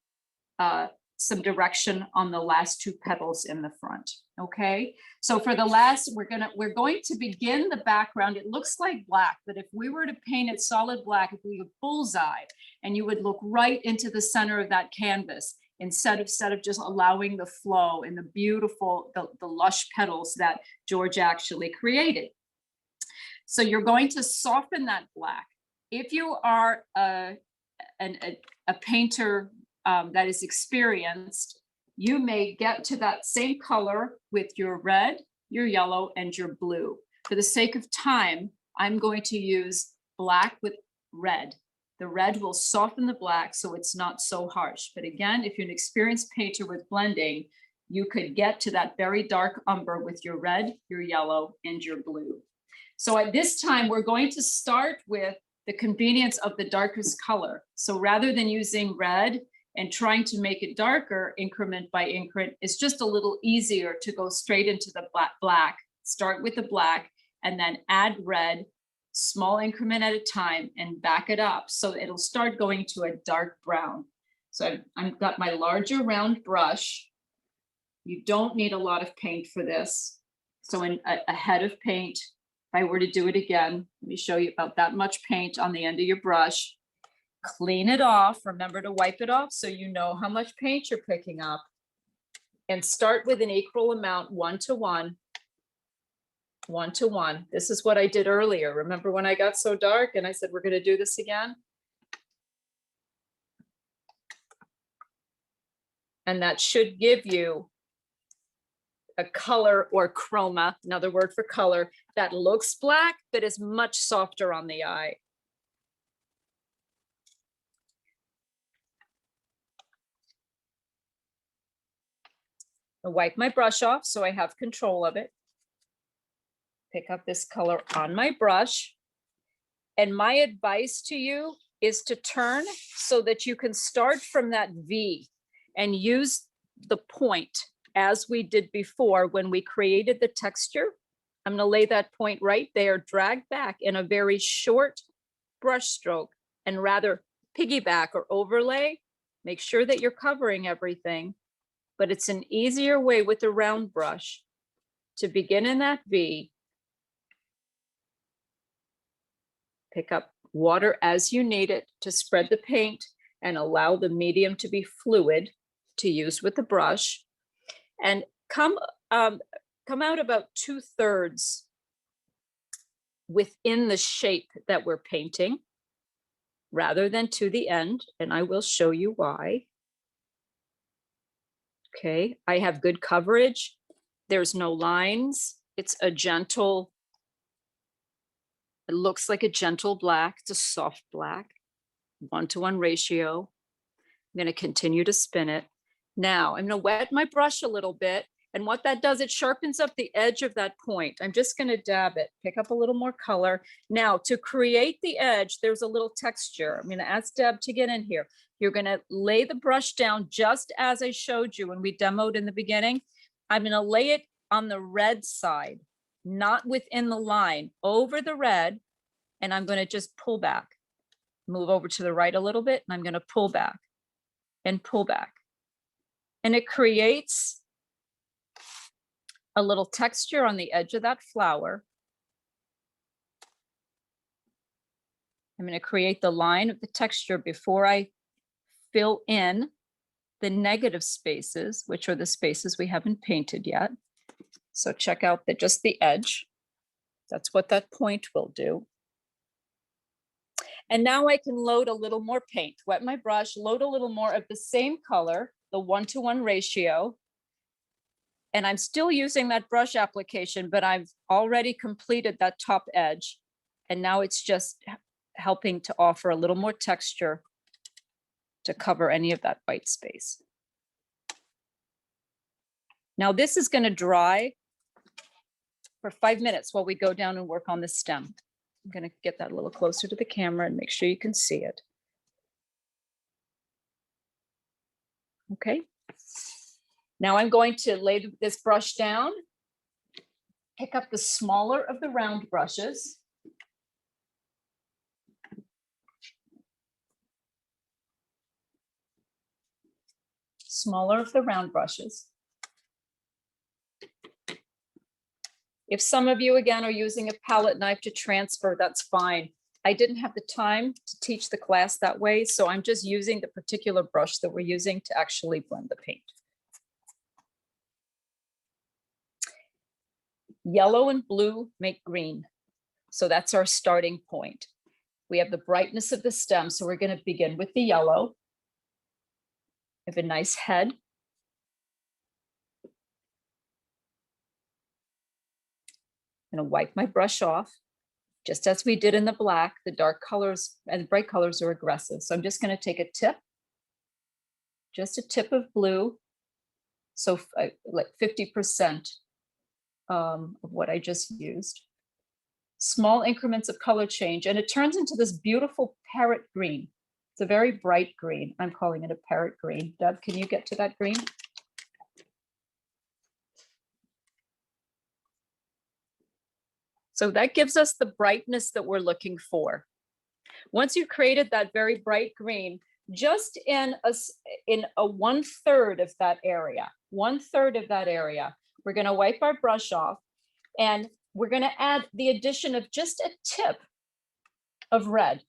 some direction on the last two petals in the front. Okay, so for the last, we're going to begin the background. It looks like black, but if we were to paint it solid black, if we would bullseye, and you would look right into the center of that canvas instead of just allowing the flow and the beautiful, the lush petals that George actually created. So you're going to soften that black. If you are a painter that is experienced, you may get to that same color with your red, your yellow, and your blue. For the sake of time, I'm going to use black with red. The red will soften the black so it's not so harsh. But again, if you're an experienced painter with blending, you could get to that very dark umber with your red, your yellow, and your blue. So at this time, we're going to start with the convenience of the darkest color. So rather than using red and trying to make it darker increment by increment, it's just a little easier to go straight into the black, start with the black, and then add red, small increment at a time, and back it up. So it'll start going to a dark brown. So I've got my larger round brush. You don't need a lot of paint for this. So a head of paint, if I were to do it again, let me show you about that much paint on the end of your brush. Clean it off. Remember to wipe it off so you know how much paint you're picking up. And start with an equal amount, 1 to 1. 1 to 1. This is what I did earlier. Remember when I got so dark and I said, we're going to do this again? And that should give you a color or chroma, another word for color, that looks black, but is much softer on the eye. I'll wipe my brush off so I have control of it. Pick up this color on my brush. And my advice to you is to turn so that you can start from that V and use the point as we did before when we created the texture. I'm going to lay that point right there, drag back in a very short brush stroke, and rather piggyback or overlay. Make sure that you're covering everything, but it's an easier way with the round brush to begin in that V. Pick up water as you need it to spread the paint and allow the medium to be fluid to use with the brush. And come out about 2/3 within the shape that we're painting rather than to the end. And I will show you why. Okay, I have good coverage. There's no lines. It's a gentle, it looks like a gentle black. It's a soft black, 1 to 1 ratio. I'm going to continue to spin it. Now I'm going to wet my brush a little bit And what that does, it sharpens up the edge of that point. I'm just going to dab it, pick up a little more color. Now, to create the edge, there's a little texture. I'm going to ask Deb to get in here. You're going to lay the brush down just as I showed you when we demoed in the beginning. I'm going to lay it on the red side, not within the line, over the red. And I'm going to just pull back, move over to the right a little bit. And I'm going to pull back and pull back. And it creates a little texture on the edge of that flower. I'm going to create the line of the texture before I fill in the negative spaces, which are the spaces we haven't painted yet. So check out just the edge. That's what that point will do. And now I can load a little more paint, wet my brush, load a little more of the same color, the 1-to-1 ratio. And I'm still using that brush application, but I've already completed that top edge. And now it's just helping to offer a little more texture to cover any of that white space. Now this is going to dry for 5 minutes while we go down and work on the stem. I'm going to get that a little closer to the camera and make sure you can see it. Okay. Now I'm going to lay this brush down, pick up the smaller of the round brushes. Smaller of the round brushes. If some of you, again, are using a palette knife to transfer, that's fine. I didn't have the time to teach the class that way, so I'm just using the particular brush that we're using to actually blend the paint. Yellow and blue make green. So that's our starting point. We have the brightness of the stem, so we're going to begin with the yellow. We have a nice head. I'm going to wipe my brush off, just as we did in the black. The dark colors and bright colors are aggressive. So I'm just going to take a tip, just a tip of blue. So like 50% of what I just used. Small increments of color change, and it turns into this beautiful parrot green. It's a very bright green. I'm calling it a parrot green. Deb, can you get to that green? So that gives us the brightness that we're looking for. Once you've created that very bright green, just in a 1/3 of that area, 1/3 of that area, we're going to wipe our brush off, and we're going to add the addition of just a tip of red.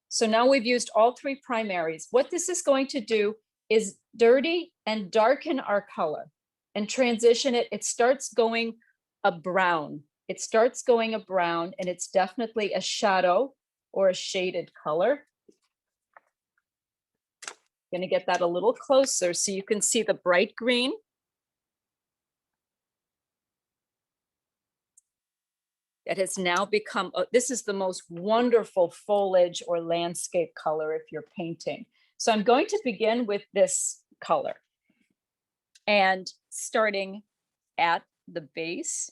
So now we've used all 3 primaries. What this is going to do is dirty and darken our color and transition it. It starts going a brown. It starts going a brown, and it's definitely a shadow or a shaded color. Going to get that a little closer so you can see the bright green. It has now become, this is the most wonderful foliage or landscape color if you're painting. So I'm going to begin with this color, and starting at the base,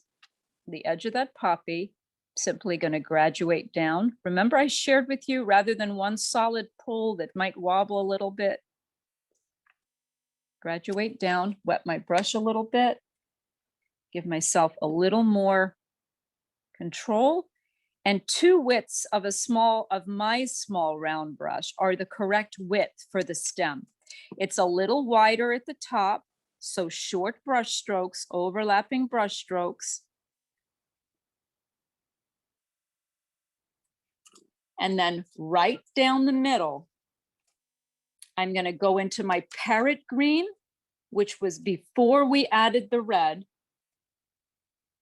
the edge of that poppy, simply going to graduate down. Remember, I shared with you, rather than one solid pull that might wobble a little bit, graduate down, wet my brush a little bit, give myself a little more control, and 2 widths of my small round brush are the correct width for the stem. It's a little wider at the top, so short brush strokes, overlapping brush strokes. And then right down the middle, I'm going to go into my parrot green, which was before we added the red.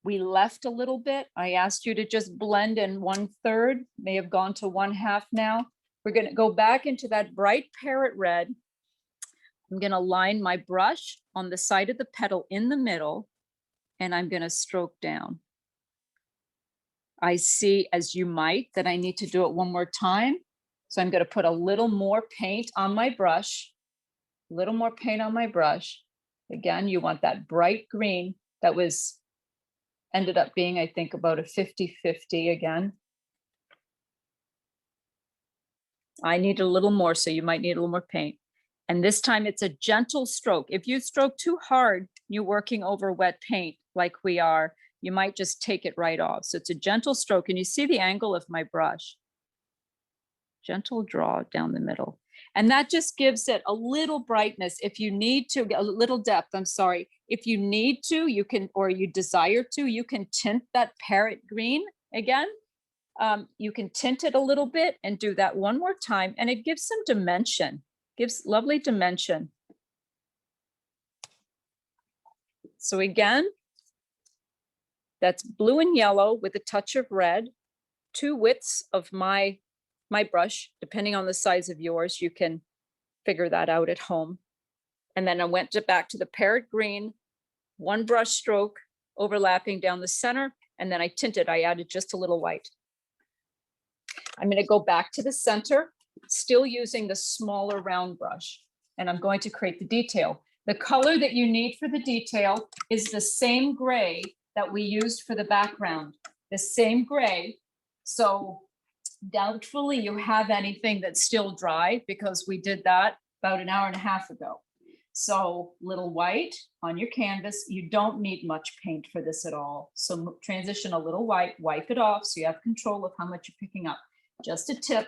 We left a little bit. I asked you to just blend in 1/3, may have gone to 1/2 now. We're going to go back into that bright parrot red. I'm going to line my brush on the side of the petal in the middle, and I'm going to stroke down. I see, as you might, that I need to do it one more time. So I'm going to put a little more paint on my brush, a little more paint on my brush, Again, you want that bright green that ended up being, I think, about a 50-50 again. I need a little more, so you might need a little more paint. And this time it's a gentle stroke. If you stroke too hard, you're working over wet paint like we are, you might just take it right off. So it's a gentle stroke, and you see the angle of my brush. Gentle draw down the middle. And that just gives it a little brightness. If you need to, a little depth, I'm sorry. If you need to, you can, or you desire to, you can tint that parrot green again. You can tint it a little bit and do that one more time, and it gives some dimension, gives lovely dimension. So again, that's blue and yellow with a touch of red, 2 widths of my brush, depending on the size of yours. You can figure that out at home. And then I went back to the parrot green, 1 brush stroke overlapping down the center, and then I tinted. I added just a little white. I'm going to go back to the center, still using the smaller round brush, and I'm going to create the detail. The color that you need for the detail is the same gray that we used for the background, the same gray. So doubtfully you have anything that's still dry, because we did that about an hour and a half ago. So little white on your canvas. You don't need much paint for this at all. So transition a little white, wipe it off so you have control of how much you're picking up. Just a tip.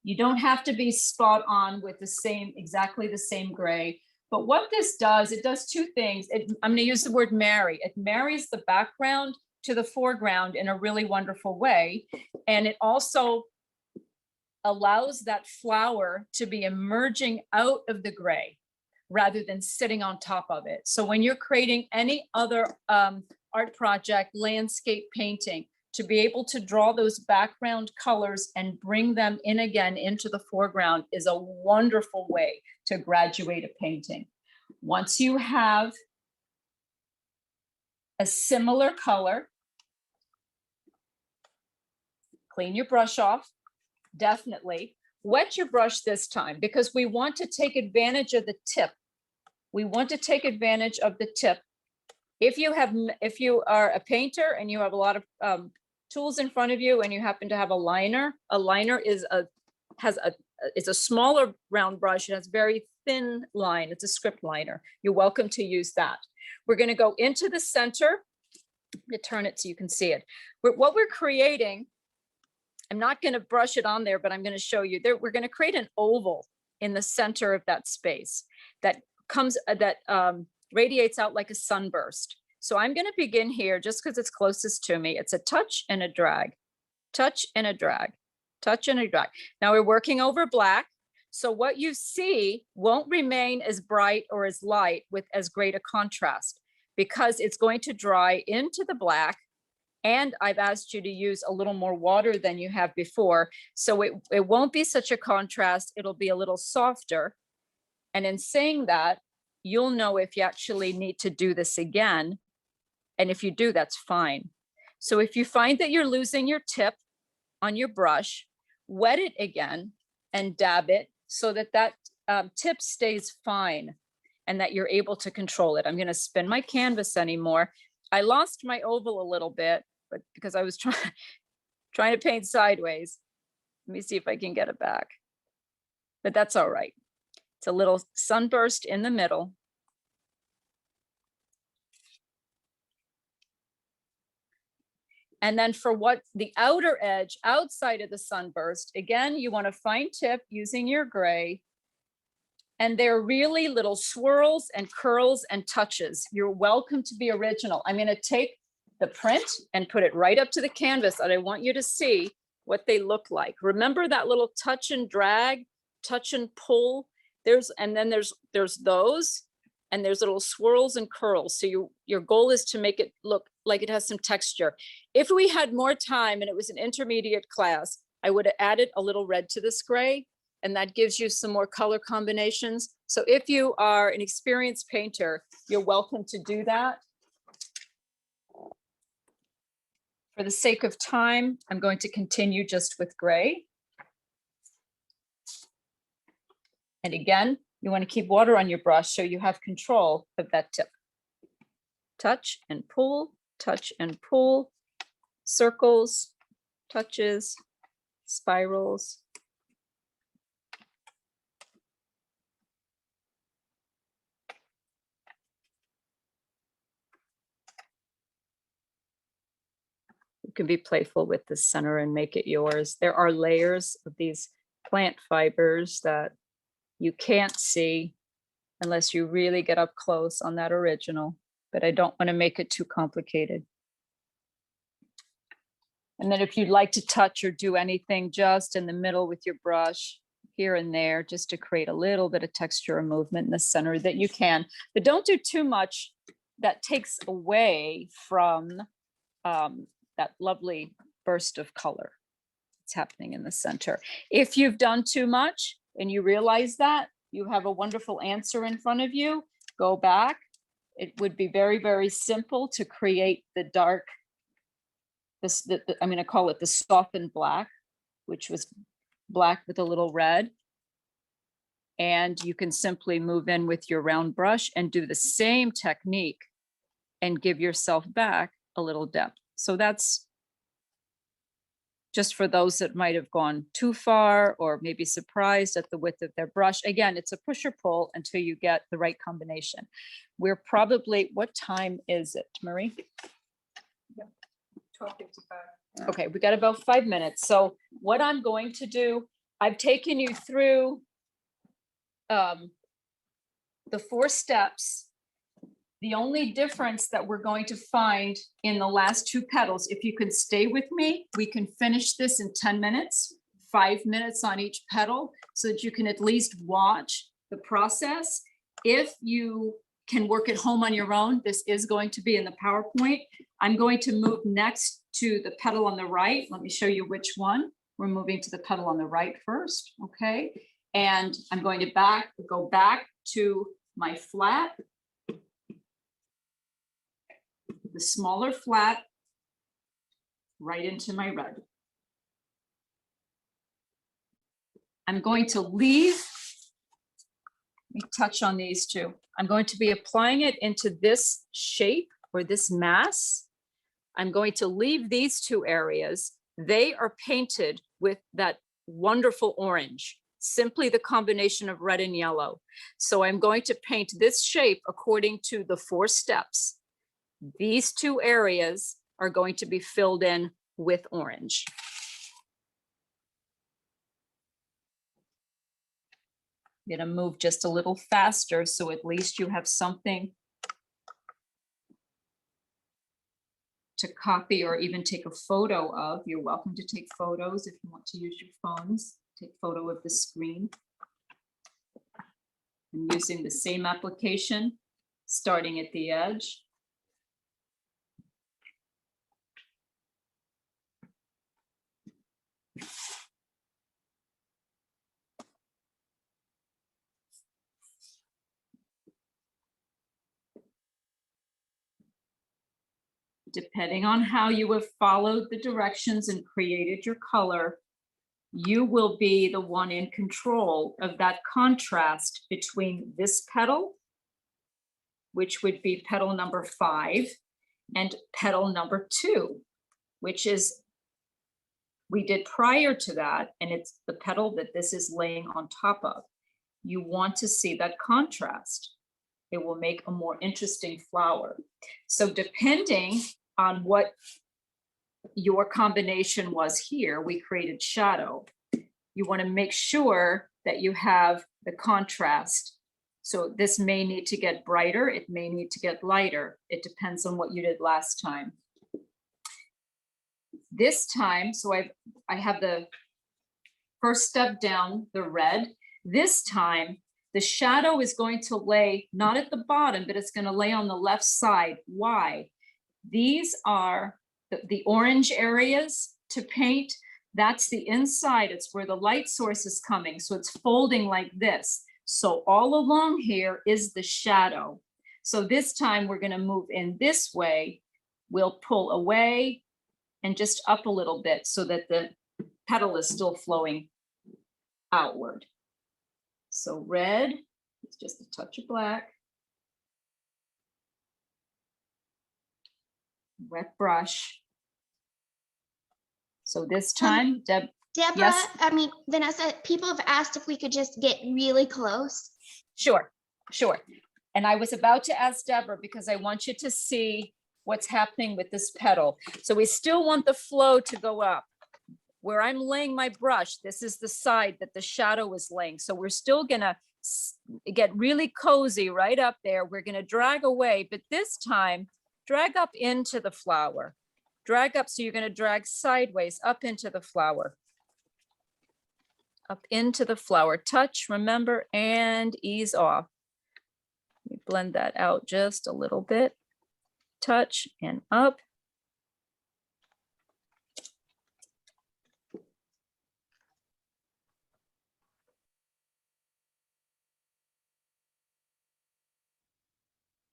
You don't have to be spot on with the same, exactly the same gray. But what this does, it does 2 things. I'm going to use the word marry. It marries the background to the foreground in a really wonderful way. And it also allows that flower to be emerging out of the gray rather than sitting on top of it. So when you're creating any other art project, landscape painting, to be able to draw those background colors and bring them in again into the foreground is a wonderful way to graduate a painting. Once you have a similar color, clean your brush off, definitely. Wet your brush this time, because we want to take advantage of the tip. We want to take advantage of the tip. If you are a painter and you have a lot of tools in front of you and you happen to have a liner is a smaller round brush. It has very thin line. It's a script liner. You're welcome to use that. We're going to go into the center. To turn it so you can see it. What we're creating, I'm not going to brush it on there, but I'm going to show you there. We're going to create an oval in the center of that space that radiates out like a sunburst. So I'm going to begin here just because it's closest to me. It's a touch and a drag, touch and a drag, touch and a drag. Now we're working over black. So what you see won't remain as bright or as light with as great a contrast, because it's going to dry into the black. And I've asked you to use a little more water than you have before. So it won't be such a contrast. It'll be a little softer. And in saying that, you'll know if you actually need to do this again. And if you do, that's fine. So if you find that you're losing your tip on your brush, wet it again and dab it so that that tip stays fine and that you're able to control it. I'm going to spin my canvas anymore. I lost my oval a little bit, but because I was trying to paint sideways. Let me see if I can get it back. But that's all right. It's a little sunburst in the middle. And then for what the outer edge outside of the sunburst, again, you want to fine tip using your gray. And they're really little swirls and curls and touches. You're welcome to be original. I'm going to take the print and put it right up to the canvas, and I want you to see what they look like. Remember that little touch and drag, touch and pull. There's those, and there's little swirls and curls. So your goal is to make it look like it has some texture. If we had more time and it was an intermediate class, I would have added a little red to this gray, and that gives you some more color combinations. So if you are an experienced painter, you're welcome to do that. For the sake of time, I'm going to continue just with gray. And again, You want to keep water on your brush so you have control of that tip. Touch and pull, circles, touches, spirals. You can be playful with the center and make it yours. There are layers of these plant fibers that you can't see unless you really get up close on that original, but I don't want to make it too complicated. And then if you'd like to touch or do anything just in the middle with your brush here and there, just to create a little bit of texture or movement in the center that you can, but don't do too much that takes away from that lovely burst of color that's happening in the center. If you've done too much and you realize that, you have a wonderful answer in front of you, go back. It would be very, very simple to create the dark, I'm going to call it the softened black, which was black with a little red. And you can simply move in with your round brush and do the same technique and give yourself back a little depth. So that's just for those that might have gone too far or maybe surprised at the width of their brush. Again, it's a push or pull until you get the right combination. We're probably, what time is it, Marie? 12:55. Okay, we got about 5 minutes. So what I'm going to do, I've taken you through the 4 steps. The only difference that we're going to find in the last 2 petals, if you can stay with me, we can finish this in 10 minutes, 5 minutes on each petal, so that you can at least watch the process. If you can work at home on your own, this is going to be in the PowerPoint. I'm going to move next to the petal on the right. Let me show you which one. We're moving to the petal on the right first, okay? And I'm going to go back to my flat, the smaller flat, right into my red. I'm going to leave, let me touch on these two. I'm going to be applying it into this shape or this mass. I'm going to leave these 2 areas. They are painted with that wonderful orange, simply the combination of red and yellow. So I'm going to paint this shape according to the 4 steps. These 2 areas are going to be filled in with orange. I'm going to move just a little faster so at least you have something to copy or even take a photo of. You're welcome to take photos if you want to use your phones. Take photo of the screen. I'm using the same application, starting at the edge. Depending on how you have followed the directions and created your color, you will be the one in control of that contrast between this petal, which would be petal number 5, and petal number 2, which is, we did prior to that, and it's the petal that this is laying on top of. You want to see that contrast. It will make a more interesting flower. So depending on what your combination was here, we created shadow. You want to make sure that you have the contrast. So this may need to get brighter, it may need to get lighter. It depends on what you did last time. This time, so I have the first step down, the red. This time, the shadow is going to lay not at the bottom, but it's going to lay on the left side. Why? These are the orange areas to paint. That's the inside. It's where the light source is coming. So it's folding like this. So all along here is the shadow. So this time we're going to move in this way. We'll pull away and just up a little bit so that the petal is still flowing outward. So red, It's just a touch of black. Wet brush. So this time, Deb, Deborah, Yes. I mean, Vanessa, people have asked if we could just get really close. Sure, sure. And I was about to ask Deborah because I want you to see what's happening with this petal. So we still want the flow to go up. Where I'm laying my brush, this is the side that the shadow is laying. So we're still gonna get really cozy right up there. We're gonna drag away, but this time, drag up into the flower. Drag up, so you're gonna drag sideways up into the flower. Up into the flower, touch, remember, and ease off. Let me blend that out just a little bit. Touch and up.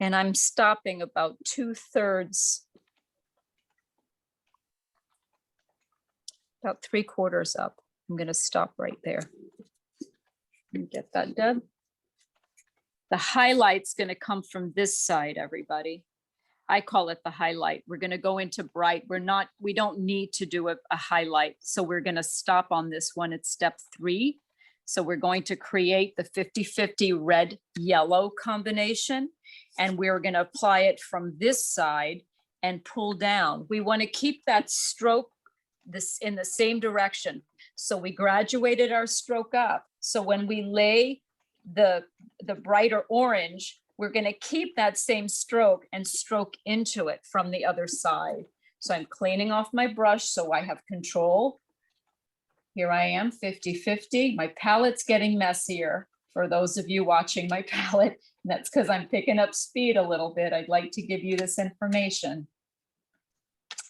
And I'm stopping about 2/3, about 3/4 up. I'm gonna stop right there. Let me get that done. The highlight's gonna come from this side, everybody. I call it the highlight. We're gonna go into bright. We don't need to do a highlight. So we're gonna stop on this one at step 3. So we're going to create the 50-50 red yellow combination. And we're gonna apply it from this side and pull down. We wanna keep that stroke in the same direction. So we graduated our stroke up. So when we lay the brighter orange, we're going to keep that same stroke and stroke into it from the other side. So I'm cleaning off my brush so I have control. Here I am, 50-50. My palette's getting messier for those of you watching my palette. And that's because I'm picking up speed a little bit. I'd like to give you this information.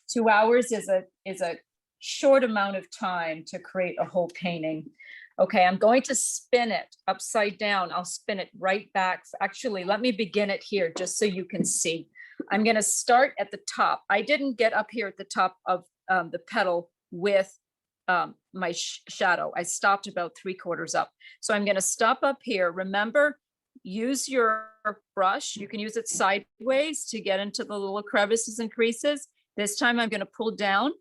2 hours is a short amount of time to create a whole painting. Okay, I'm going to spin it upside down. I'll spin it right back. Actually, let me begin it here just so you can see. I'm going to start at the top. I didn't get up here at the top of the petal with my shadow. I stopped about 3/4 up. So I'm going to stop up here. Remember, use your brush. You can use it sideways to get into the little crevices and creases. This time I'm going to pull down.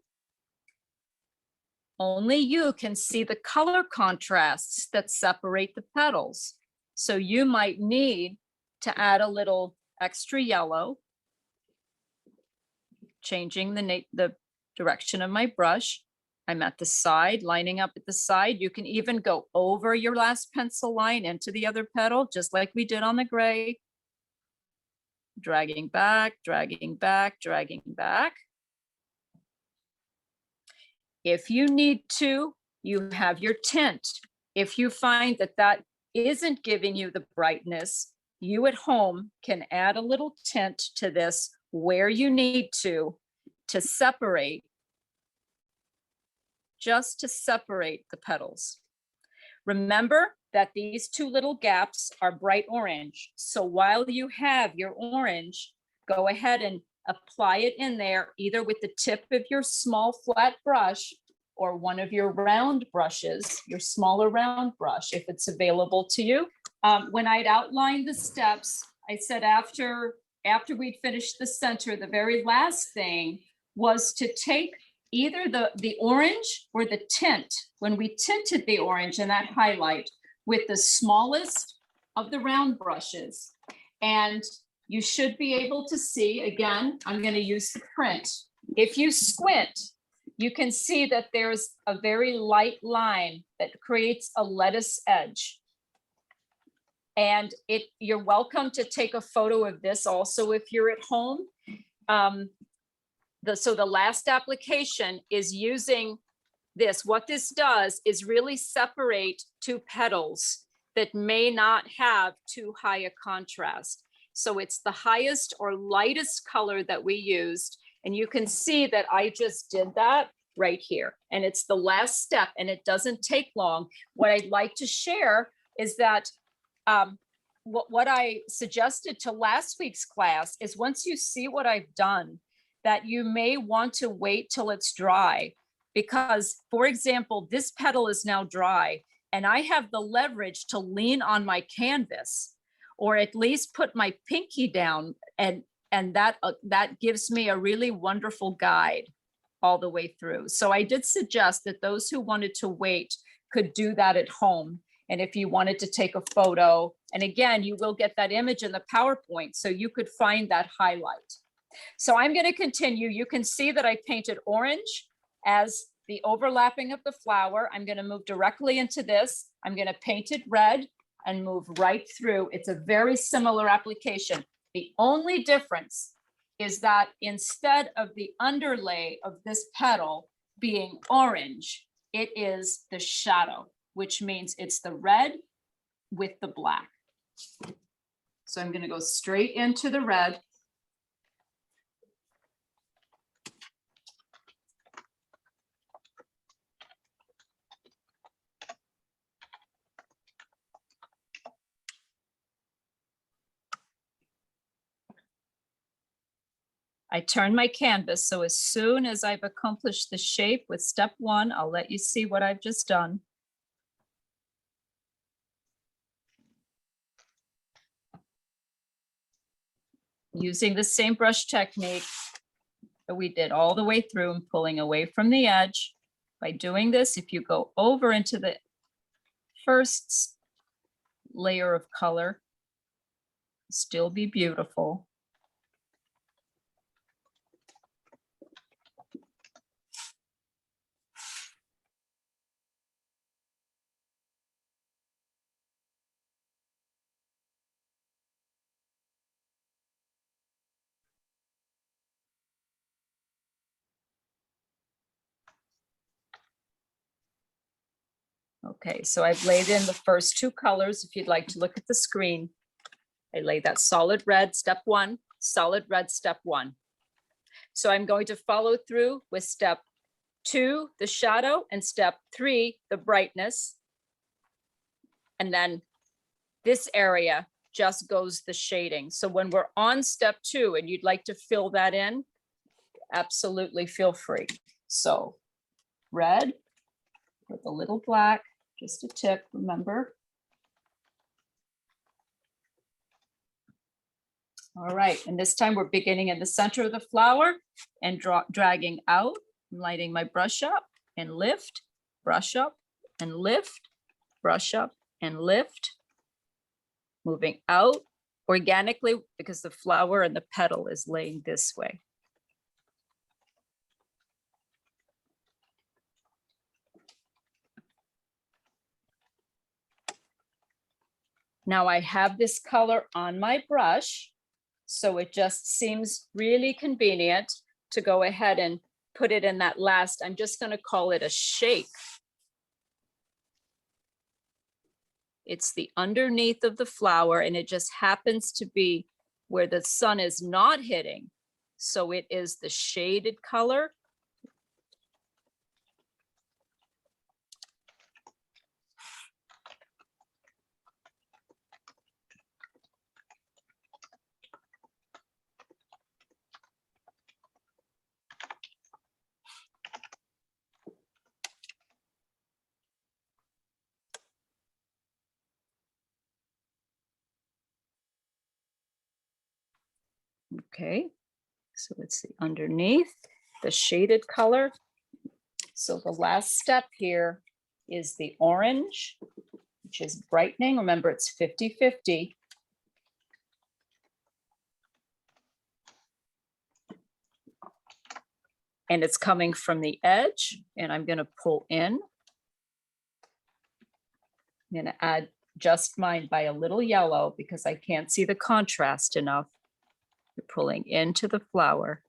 Only you can see the color contrasts that separate the petals. So you might need to add a little extra yellow, changing the direction of my brush. I'm at the side, lining up at the side. You can even go over your last pencil line into the other petal, just like we did on the gray. Dragging back, dragging back, dragging back. If you need to, you have your tint. If you find that that isn't giving you the brightness, you at home can add a little tint to this where you need to separate, just to separate the petals. Remember that these 2 little gaps are bright orange. So while you have your orange, go ahead and apply it in there, either with the tip of your small flat brush or one of your round brushes, your smaller round brush, if it's available to you. When I'd outlined the steps, I said after we'd finished the center, the very last thing was to take either the orange or the tint, when we tinted the orange and that highlight, with the smallest of the round brushes. And you should be able to see, again, I'm going to use the print. If you squint, you can see that there's a very light line that creates a lettuce edge. And you're welcome to take a photo of this also if you're at home. So the last application is using this. What this does is really separate 2 petals that may not have too high a contrast. So it's the highest or lightest color that we used. And you can see that I just did that right here. And it's the last step and it doesn't take long. What I'd like to share is that what I suggested to last week's class is once you see what I've done, that you may want to wait till it's dry. Because, for example, this petal is now dry. and I have the leverage to lean on my canvas, or at least put my pinky down, and that gives me a really wonderful guide all the way through. So I did suggest that those who wanted to wait could do that at home. And if you wanted to take a photo, and again, you will get that image in the PowerPoint, so you could find that highlight. So I'm going to continue. You can see that I painted orange as the overlapping of the flower. I'm going to move directly into this. I'm going to paint it red and move right through. It's a very similar application. The only difference is that instead of the underlay of this petal being orange, it is the shadow, which means it's the red with the black. So I'm going to go straight into the red. I turn my canvas, so as soon as I've accomplished the shape with step one, I'll let you see what I've just done. Using the same brush technique that we did all the way through and pulling away from the edge. By doing this, if you go over into the first layer of color, still be beautiful. Okay, so I've laid in the first two colors. If you'd like to look at the screen, I laid that solid red, step one, solid red, step one. So I'm going to follow through with step two, the shadow, and step three, the brightness. And then this area just goes the shading. So when we're on step two and you'd like to fill that in, absolutely feel free. So red with a little black, just a tip, remember. All right, and this time we're beginning in the center of the flower and dragging out, lighting my brush up and lift, brush up and lift, brush up and lift, moving out organically because the flower and the petal is laying this way. Now I have this color on my brush, so it just seems really convenient to go ahead and put it in that last, I'm just going to call it a shape. It's the underneath of the flower, and it just happens to be where the sun is not hitting. So it is the shaded color. Okay, so it's the underneath, the shaded color. So the last step here is the orange, which is brightening. Remember, it's 50-50. And it's coming from the edge, and I'm going to pull in. I'm going to add just mine by a little yellow because I can't see the contrast enough. You're pulling into the flower.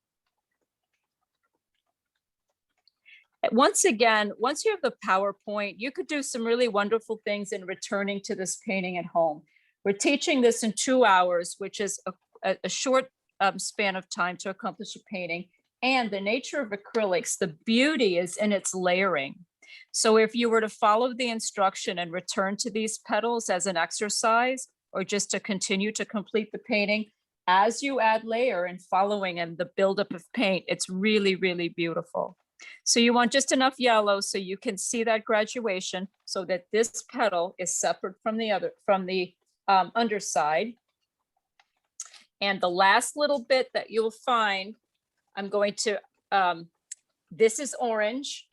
Once again, once you have the PowerPoint, you could do some really wonderful things in returning to this painting at home. We're teaching this in 2 hours, which is a short span of time to accomplish a painting. And the nature of acrylics, the beauty is in its layering. So if you were to follow the instruction and return to these petals as an exercise, or just to continue to complete the painting, as you add layer and following and the buildup of paint, it's really, really beautiful. So you want just enough yellow so you can see that graduation, so that this petal is separate from the other, from the underside. And the last little bit that you'll find, I'm going to, this is orange.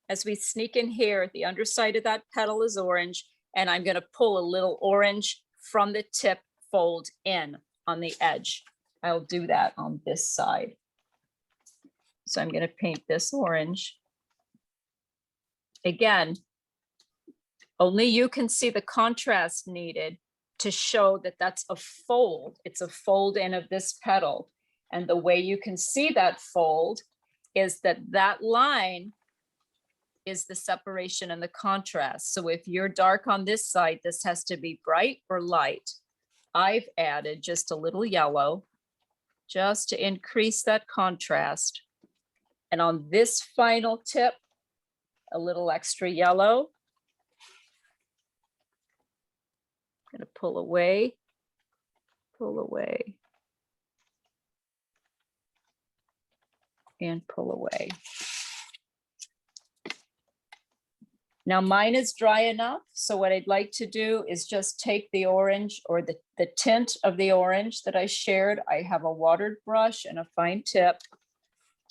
As we sneak in here, the underside of that petal is orange, and I'm going to pull a little orange from the tip, fold in on the edge. I'll do that on this side. So I'm going to paint this orange. Again, only you can see the contrast needed to show that that's a fold. It's a fold in of this petal. And the way you can see that fold is that that line is the separation and the contrast. So if you're dark on this side, this has to be bright or light. I've added just a little yellow just to increase that contrast. And on this final tip, a little extra yellow. I'm going to pull away, and pull away. Now mine is dry enough, so what I'd like to do is just take the orange, or the tint of the orange that I shared. I have a watered brush and a fine tip.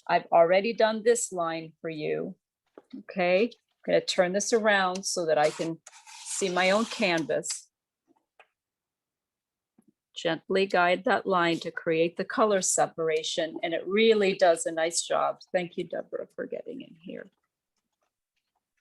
I've already done this line for you. Okay, I'm going to turn this around so that I can see my own canvas. Gently guide that line to create the color separation, and it really does a nice job. Thank you, Deborah, for getting in here.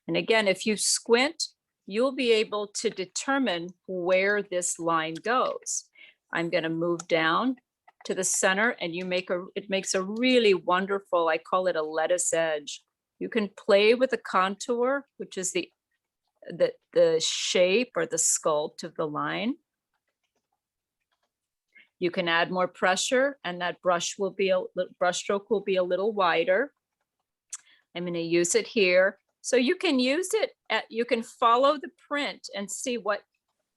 And again, if you squint, you'll be able to determine where this line goes. I'm going to move down to the center, and it makes a really wonderful, I call it a lettuce edge. You can play with the contour, which is the shape or the sculpt of the line. You can add more pressure, and that brush stroke will be a little wider. I'm going to use it here. So you can use it you can follow the print and see what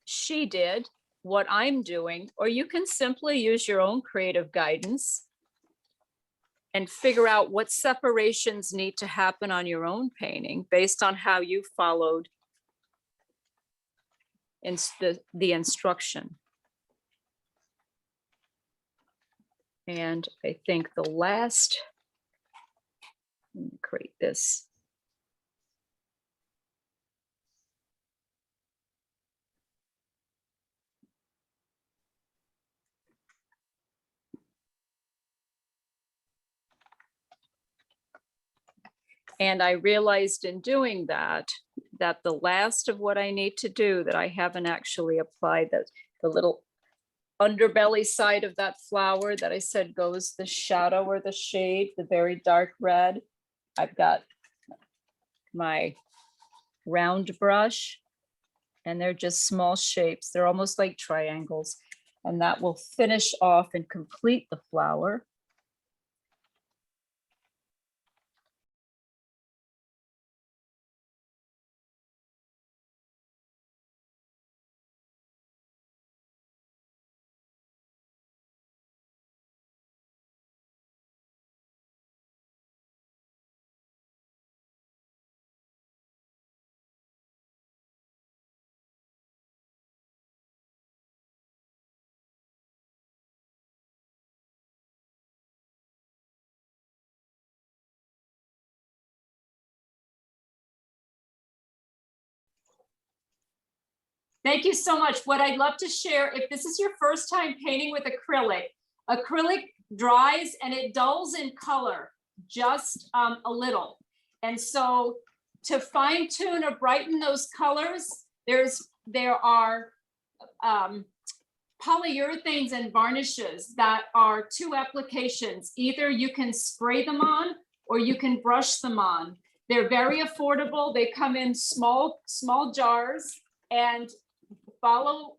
she did, what I'm doing, or you can simply use your own creative guidance and figure out what separations need to happen on your own painting based on how you followed the instruction. And I think the last, let me create this. And I realized in doing that the last of what I need to do that I haven't actually applied, that the little underbelly side of that flower that I said goes the shadow or the shade, the very dark red. I've got my round brush, and they're just small shapes. They're almost like triangles, and that will finish off and complete the flower. Thank you so much. What I'd love to share, if this is your first time painting with acrylic, acrylic dries and it dulls in color just a little. And so to fine tune or brighten those colors, there are polyurethanes and varnishes that are 2 applications. Either you can spray them on or you can brush them on. They're very affordable. They come in small jars, and follow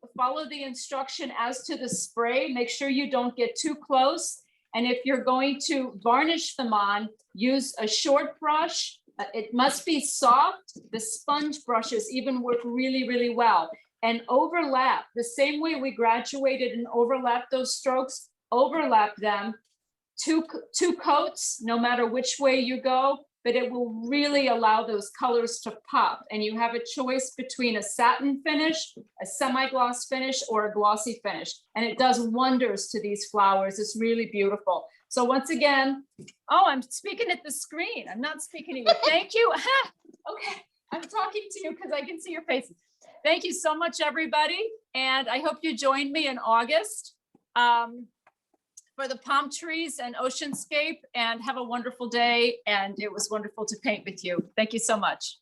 the instruction as to the spray. Make sure you don't get too close. And if you're going to varnish them on, use a short brush. It must be soft. The sponge brushes even work really, really well. And overlap, the same way we graduated and overlap those strokes, overlap them. Two coats, no matter which way you go. but it will really allow those colors to pop. And you have a choice between a satin finish, a semi-gloss finish, or a glossy finish. And it does wonders to these flowers. It's really beautiful. So once again, oh, I'm speaking at the screen. I'm not speaking to you. Thank you. Okay, I'm talking to you because I can see your faces. Thank you so much, everybody. And I hope you join me in August for the palm trees and oceanscape, and have a wonderful day. And it was wonderful to paint with you. Thank you so much.